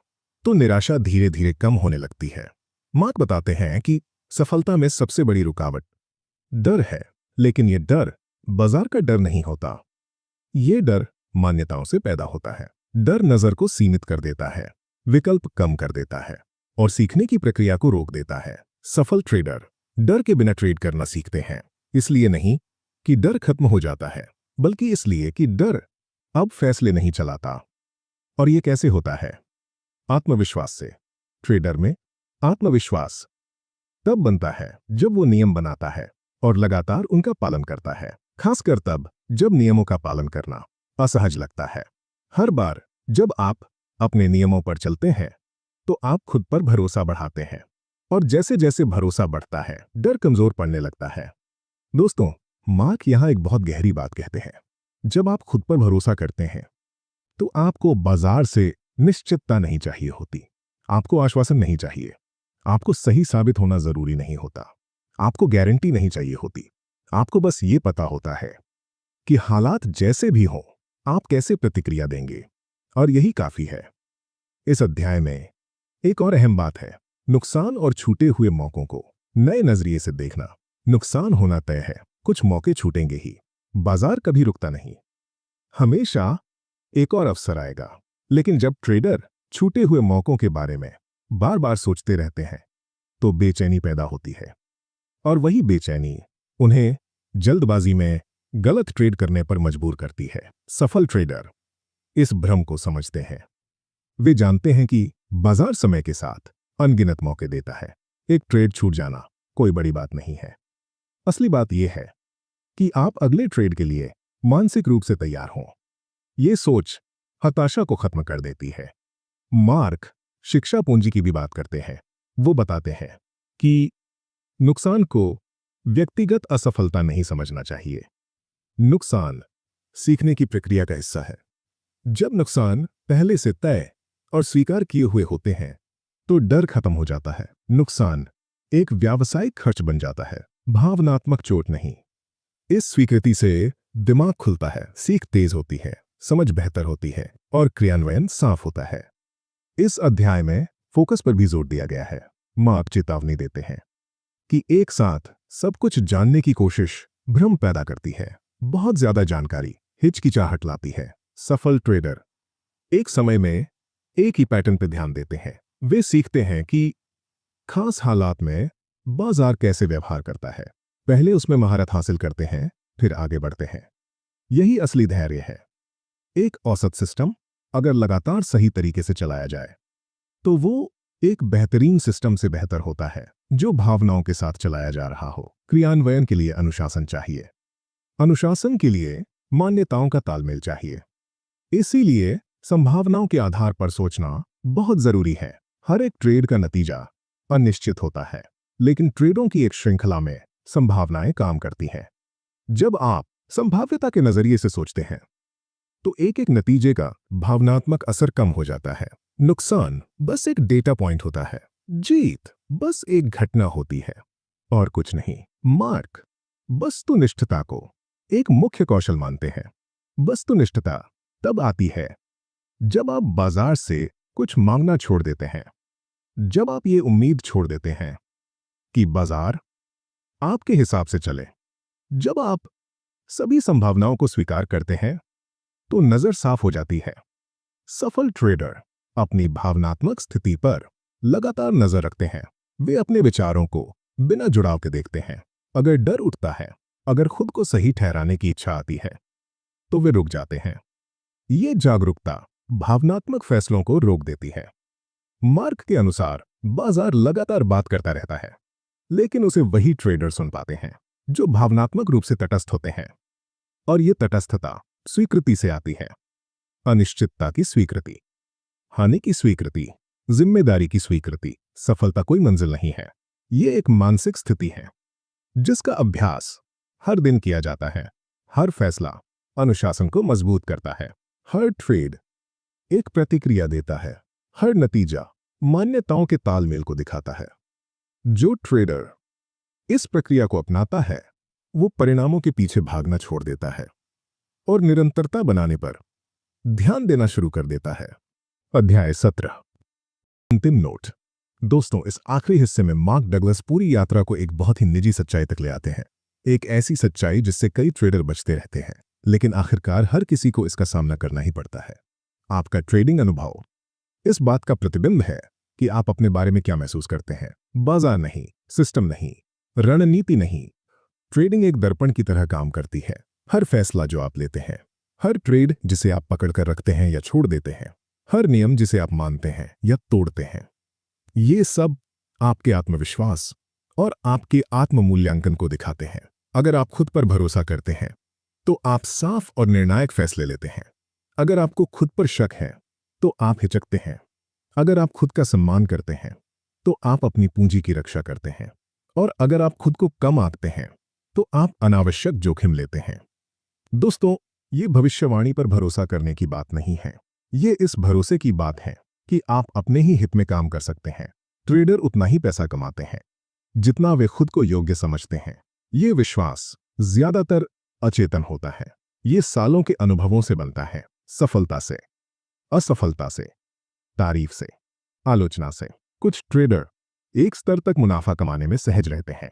तो निराशा धीरे धीरे कम होने लगती है। मार्क बताते हैं कि सफलता में सबसे बड़ी रुकावट डर है, लेकिन यह डर बाजार का डर नहीं होता। ये डर मान्यताओं से पैदा होता है। डर नजर को सीमित कर देता है, विकल्प कम कर देता है और सीखने की प्रक्रिया को रोक देता है। सफल ट्रेडर डर के बिना ट्रेड करना सीखते हैं, इसलिए नहीं कि डर खत्म हो जाता है, बल्कि इसलिए कि डर अब फैसले नहीं चलाता। और ये कैसे होता है? आत्मविश्वास से। ट्रेडर में आत्मविश्वास तब बनता है जब वो नियम बनाता है और लगातार उनका पालन करता है, खासकर तब जब नियमों का पालन करना असहज लगता है। हर बार जब आप अपने नियमों पर चलते हैं तो आप खुद पर भरोसा बढ़ाते हैं, और जैसे जैसे भरोसा बढ़ता है, डर कमजोर पड़ने लगता है। दोस्तों, मार्क यहां एक बहुत गहरी बात कहते हैं। जब आप खुद पर भरोसा करते हैं तो आपको बाजार से निश्चितता नहीं चाहिए होती, आपको आश्वासन नहीं चाहिए, आपको सही साबित होना जरूरी नहीं होता, आपको गारंटी नहीं चाहिए होती। आपको बस ये पता होता है कि हालात जैसे भी हों, आप कैसे प्रतिक्रिया देंगे, और यही काफी है। इस अध्याय में एक और अहम बात है, नुकसान और छूटे हुए मौकों को नए नजरिए से देखना। नुकसान होना तय है, कुछ मौके छूटेंगे ही। बाजार कभी रुकता नहीं, हमेशा एक और अवसर आएगा। लेकिन जब ट्रेडर छूटे हुए मौकों के बारे में बार बार सोचते रहते हैं तो बेचैनी पैदा होती है, और वही बेचैनी उन्हें जल्दबाजी में गलत ट्रेड करने पर मजबूर करती है। सफल ट्रेडर इस भ्रम को समझते हैं। वे जानते हैं कि बाजार समय के साथ अनगिनत मौके देता है। एक ट्रेड छूट जाना कोई बड़ी बात नहीं है। असली बात यह है कि आप अगले ट्रेड के लिए मानसिक रूप से तैयार हों। ये सोच हताशा को खत्म कर देती है। मार्क शिक्षा पूंजी की भी बात करते हैं। वो बताते हैं कि नुकसान को व्यक्तिगत असफलता नहीं समझना चाहिए। नुकसान सीखने की प्रक्रिया का हिस्सा है। जब नुकसान पहले से तय और स्वीकार किए हुए होते हैं तो डर खत्म हो जाता है। नुकसान एक व्यावसायिक खर्च बन जाता है, भावनात्मक चोट नहीं। इस स्वीकृति से दिमाग खुलता है, सीख तेज होती है, समझ बेहतर होती है और क्रियान्वयन साफ होता है। इस अध्याय में फोकस पर भी जोर दिया गया है। मार्क चेतावनी देते हैं कि एक साथ सब कुछ जानने की कोशिश भ्रम पैदा करती है। बहुत ज्यादा जानकारी हिचकिचाहट लाती है। सफल ट्रेडर एक समय में एक ही पैटर्न पर ध्यान देते हैं। वे सीखते हैं कि खास हालात में बाजार कैसे व्यवहार करता है, पहले उसमें महारत हासिल करते हैं, फिर आगे बढ़ते हैं। यही असली धैर्य है। एक औसत सिस्टम अगर लगातार सही तरीके से चलाया जाए तो वो एक बेहतरीन सिस्टम से बेहतर होता है जो भावनाओं के साथ चलाया जा रहा हो। क्रियान्वयन के लिए अनुशासन चाहिए, अनुशासन के लिए मान्यताओं का तालमेल चाहिए। इसीलिए संभावनाओं के आधार पर सोचना बहुत जरूरी है। हर एक ट्रेड का नतीजा अनिश्चित होता है, लेकिन ट्रेडों की एक श्रृंखला में संभावनाएं काम करती हैं। जब आप संभाव्यता के नजरिए से सोचते हैं तो एक एक नतीजे का भावनात्मक असर कम हो जाता है। नुकसान बस एक डेटा पॉइंट होता है, जीत बस एक घटना होती है और कुछ नहीं। मार्क वस्तुनिष्ठता को एक मुख्य कौशल मानते हैं। वस्तुनिष्ठता तब आती है जब आप बाजार से कुछ मांगना छोड़ देते हैं, जब आप ये उम्मीद छोड़ देते हैं कि बाजार आपके हिसाब से चले, जब आप सभी संभावनाओं को स्वीकार करते हैं, तो नजर साफ हो जाती है। सफल ट्रेडर अपनी भावनात्मक स्थिति पर लगातार नजर रखते हैं। वे अपने विचारों को बिना जुड़ाव के देखते हैं। अगर डर उठता है, अगर खुद को सही ठहराने की इच्छा आती है, तो वे रुक जाते हैं। ये जागरूकता भावनात्मक फैसलों को रोक देती है। मार्क के अनुसार बाजार लगातार बात करता रहता है, लेकिन उसे वही ट्रेडर सुन पाते हैं जो भावनात्मक रूप से तटस्थ होते हैं। और ये तटस्थता स्वीकृति से आती है। अनिश्चितता की स्वीकृति, हानि की स्वीकृति, जिम्मेदारी की स्वीकृति। सफलता कोई मंजिल नहीं है, ये एक मानसिक स्थिति है जिसका अभ्यास हर दिन किया जाता है। हर फैसला अनुशासन को मजबूत करता है। हर ट्रेड एक प्रतिक्रिया देता है। हर नतीजा मान्यताओं के तालमेल को दिखाता है। जो ट्रेडर इस प्रक्रिया को अपनाता है, वो परिणामों के पीछे भागना छोड़ देता है और निरंतरता बनाने पर ध्यान देना शुरू कर देता है। अध्याय 17, अंतिम नोट। दोस्तों, इस आखिरी हिस्से में मार्क डगलस पूरी यात्रा को एक बहुत ही निजी सच्चाई तक ले आते हैं। एक ऐसी सच्चाई जिससे कई ट्रेडर बचते रहते हैं, लेकिन आखिरकार हर किसी को इसका सामना करना ही पड़ता है। आपका ट्रेडिंग अनुभव इस बात का प्रतिबिंब है कि आप अपने बारे में क्या महसूस करते हैं। बाजार नहीं, सिस्टम नहीं, रणनीति नहीं। ट्रेडिंग एक दर्पण की तरह काम करती है। हर फैसला जो आप लेते हैं, हर ट्रेड जिसे आप पकड़कर रखते हैं या छोड़ देते हैं, हर नियम जिसे आप मानते हैं या तोड़ते हैं, ये सब आपके आत्मविश्वास और आपके आत्म मूल्यांकन को दिखाते हैं। अगर आप खुद पर भरोसा करते हैं, तो आप साफ और निर्णायक फैसले लेते हैं। अगर आपको खुद पर शक है, तो आप हिचकते हैं। अगर आप खुद का सम्मान करते हैं, तो आप अपनी पूंजी की रक्षा करते हैं। और अगर आप खुद को कम आंकते हैं, तो आप अनावश्यक जोखिम लेते हैं। दोस्तों, ये भविष्यवाणी पर भरोसा करने की बात नहीं है। ये इस भरोसे की बात है कि आप अपने ही हित में काम कर सकते हैं। ट्रेडर उतना ही पैसा कमाते हैं जितना वे खुद को योग्य समझते हैं। ये विश्वास ज्यादातर अचेतन होता है। ये सालों के अनुभवों से बनता है। सफलता से, असफलता से, तारीफ से, आलोचना से। कुछ ट्रेडर एक स्तर तक मुनाफा कमाने में सहज रहते हैं।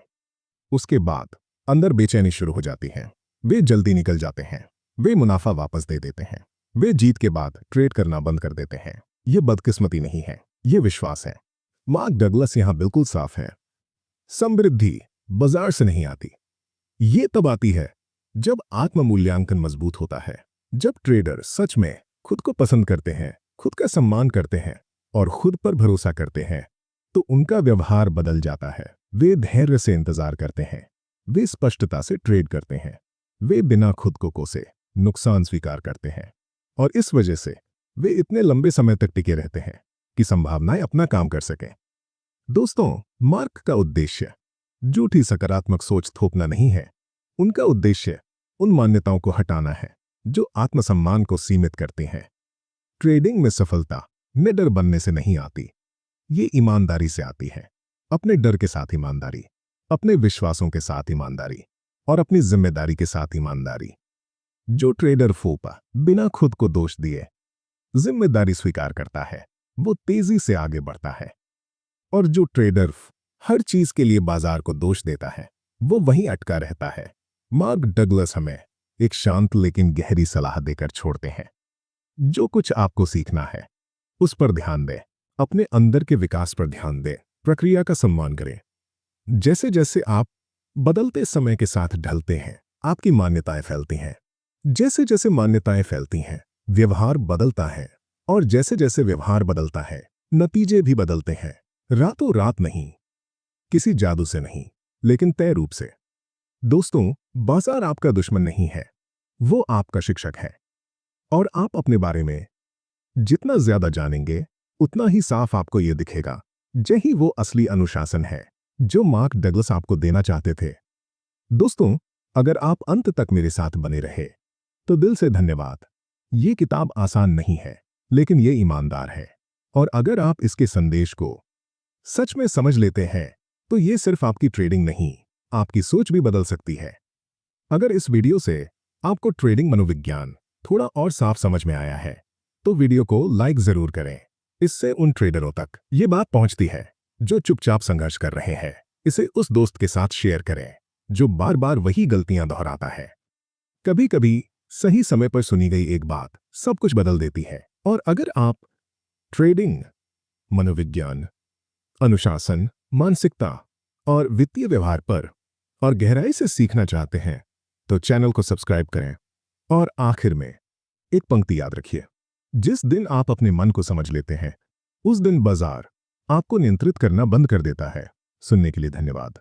उसके बाद अंदर बेचैनी शुरू हो जाती है। वे जल्दी निकल जाते हैं। वे मुनाफा वापस दे देते हैं। वे जीत के बाद ट्रेड करना बंद कर देते हैं। ये बदकिस्मती नहीं है, ये विश्वास है। मार्क डगलस यहां बिल्कुल साफ है। समृद्धि बाजार से नहीं आती। ये तब आती है जब आत्म मूल्यांकन मजबूत होता है। जब ट्रेडर सच में खुद को पसंद करते हैं, खुद का सम्मान करते हैं और खुद पर भरोसा करते हैं, तो उनका व्यवहार बदल जाता है। वे धैर्य से इंतजार करते हैं। वे स्पष्टता से ट्रेड करते हैं। वे बिना खुद को कोसे नुकसान स्वीकार करते हैं। और इस वजह से वे इतने लंबे समय तक टिके रहते हैं कि संभावनाएं अपना काम कर सकें। दोस्तों, मार्क का उद्देश्य झूठी सकारात्मक सोच थोपना नहीं है। उनका उद्देश्य उन मान्यताओं को हटाना है जो आत्मसम्मान को सीमित करती हैं। ट्रेडिंग में सफलता निडर बनने से नहीं आती, ये ईमानदारी से आती है। अपने डर के साथ ईमानदारी, अपने विश्वासों के साथ ईमानदारी और अपनी जिम्मेदारी के साथ ईमानदारी। जो ट्रेडर फोपा बिना खुद को दोष दिए जिम्मेदारी स्वीकार करता है, वो तेजी से आगे बढ़ता है। और जो ट्रेडर हर चीज के लिए बाजार को दोष देता है, वो वहीं अटका रहता है। मार्क डगलस हमें एक शांत लेकिन गहरी सलाह देकर छोड़ते हैं। जो कुछ आपको सीखना है, उस पर ध्यान दें। अपने अंदर के विकास पर ध्यान दें। प्रक्रिया का सम्मान करें। जैसे जैसे आप बदलते समय के साथ ढलते हैं, आपकी मान्यताएं फैलती हैं। जैसे जैसे मान्यताएं फैलती हैं, व्यवहार बदलता है। और जैसे जैसे व्यवहार बदलता है, नतीजे भी बदलते हैं। रातों रात नहीं, किसी जादू से नहीं, लेकिन तय रूप से। दोस्तों, बाजार आपका दुश्मन नहीं है, वो आपका शिक्षक है। और आप अपने बारे में जितना ज्यादा जानेंगे, उतना ही साफ आपको यह दिखेगा। यही वो असली अनुशासन है जो मार्क डगलस आपको देना चाहते थे। दोस्तों, अगर आप अंत तक मेरे साथ बने रहे, तो दिल से धन्यवाद। ये किताब आसान नहीं है, लेकिन ये ईमानदार है। और अगर आप इसके संदेश को सच में समझ लेते हैं तो ये सिर्फ आपकी ट्रेडिंग नहीं, आपकी सोच भी बदल सकती है। अगर इस वीडियो से आपको ट्रेडिंग मनोविज्ञान थोड़ा और साफ समझ में आया है तो वीडियो को लाइक जरूर करें। इससे उन ट्रेडरों तक ये बात पहुंचती है जो चुपचाप संघर्ष कर रहे हैं। इसे उस दोस्त के साथ शेयर करें जो बार बार वही गलतियां दोहराता है। कभी कभी सही समय पर सुनी गई एक बात सब कुछ बदल देती है। और अगर आप ट्रेडिंग, मनोविज्ञान, अनुशासन, मानसिकता और वित्तीय व्यवहार पर और गहराई से सीखना चाहते हैं तो चैनल को सब्सक्राइब करें। और आखिर में एक पंक्ति याद रखिए, जिस दिन आप अपने मन को समझ लेते हैं उस दिन बाजार आपको नियंत्रित करना बंद कर देता है। सुनने के लिए धन्यवाद।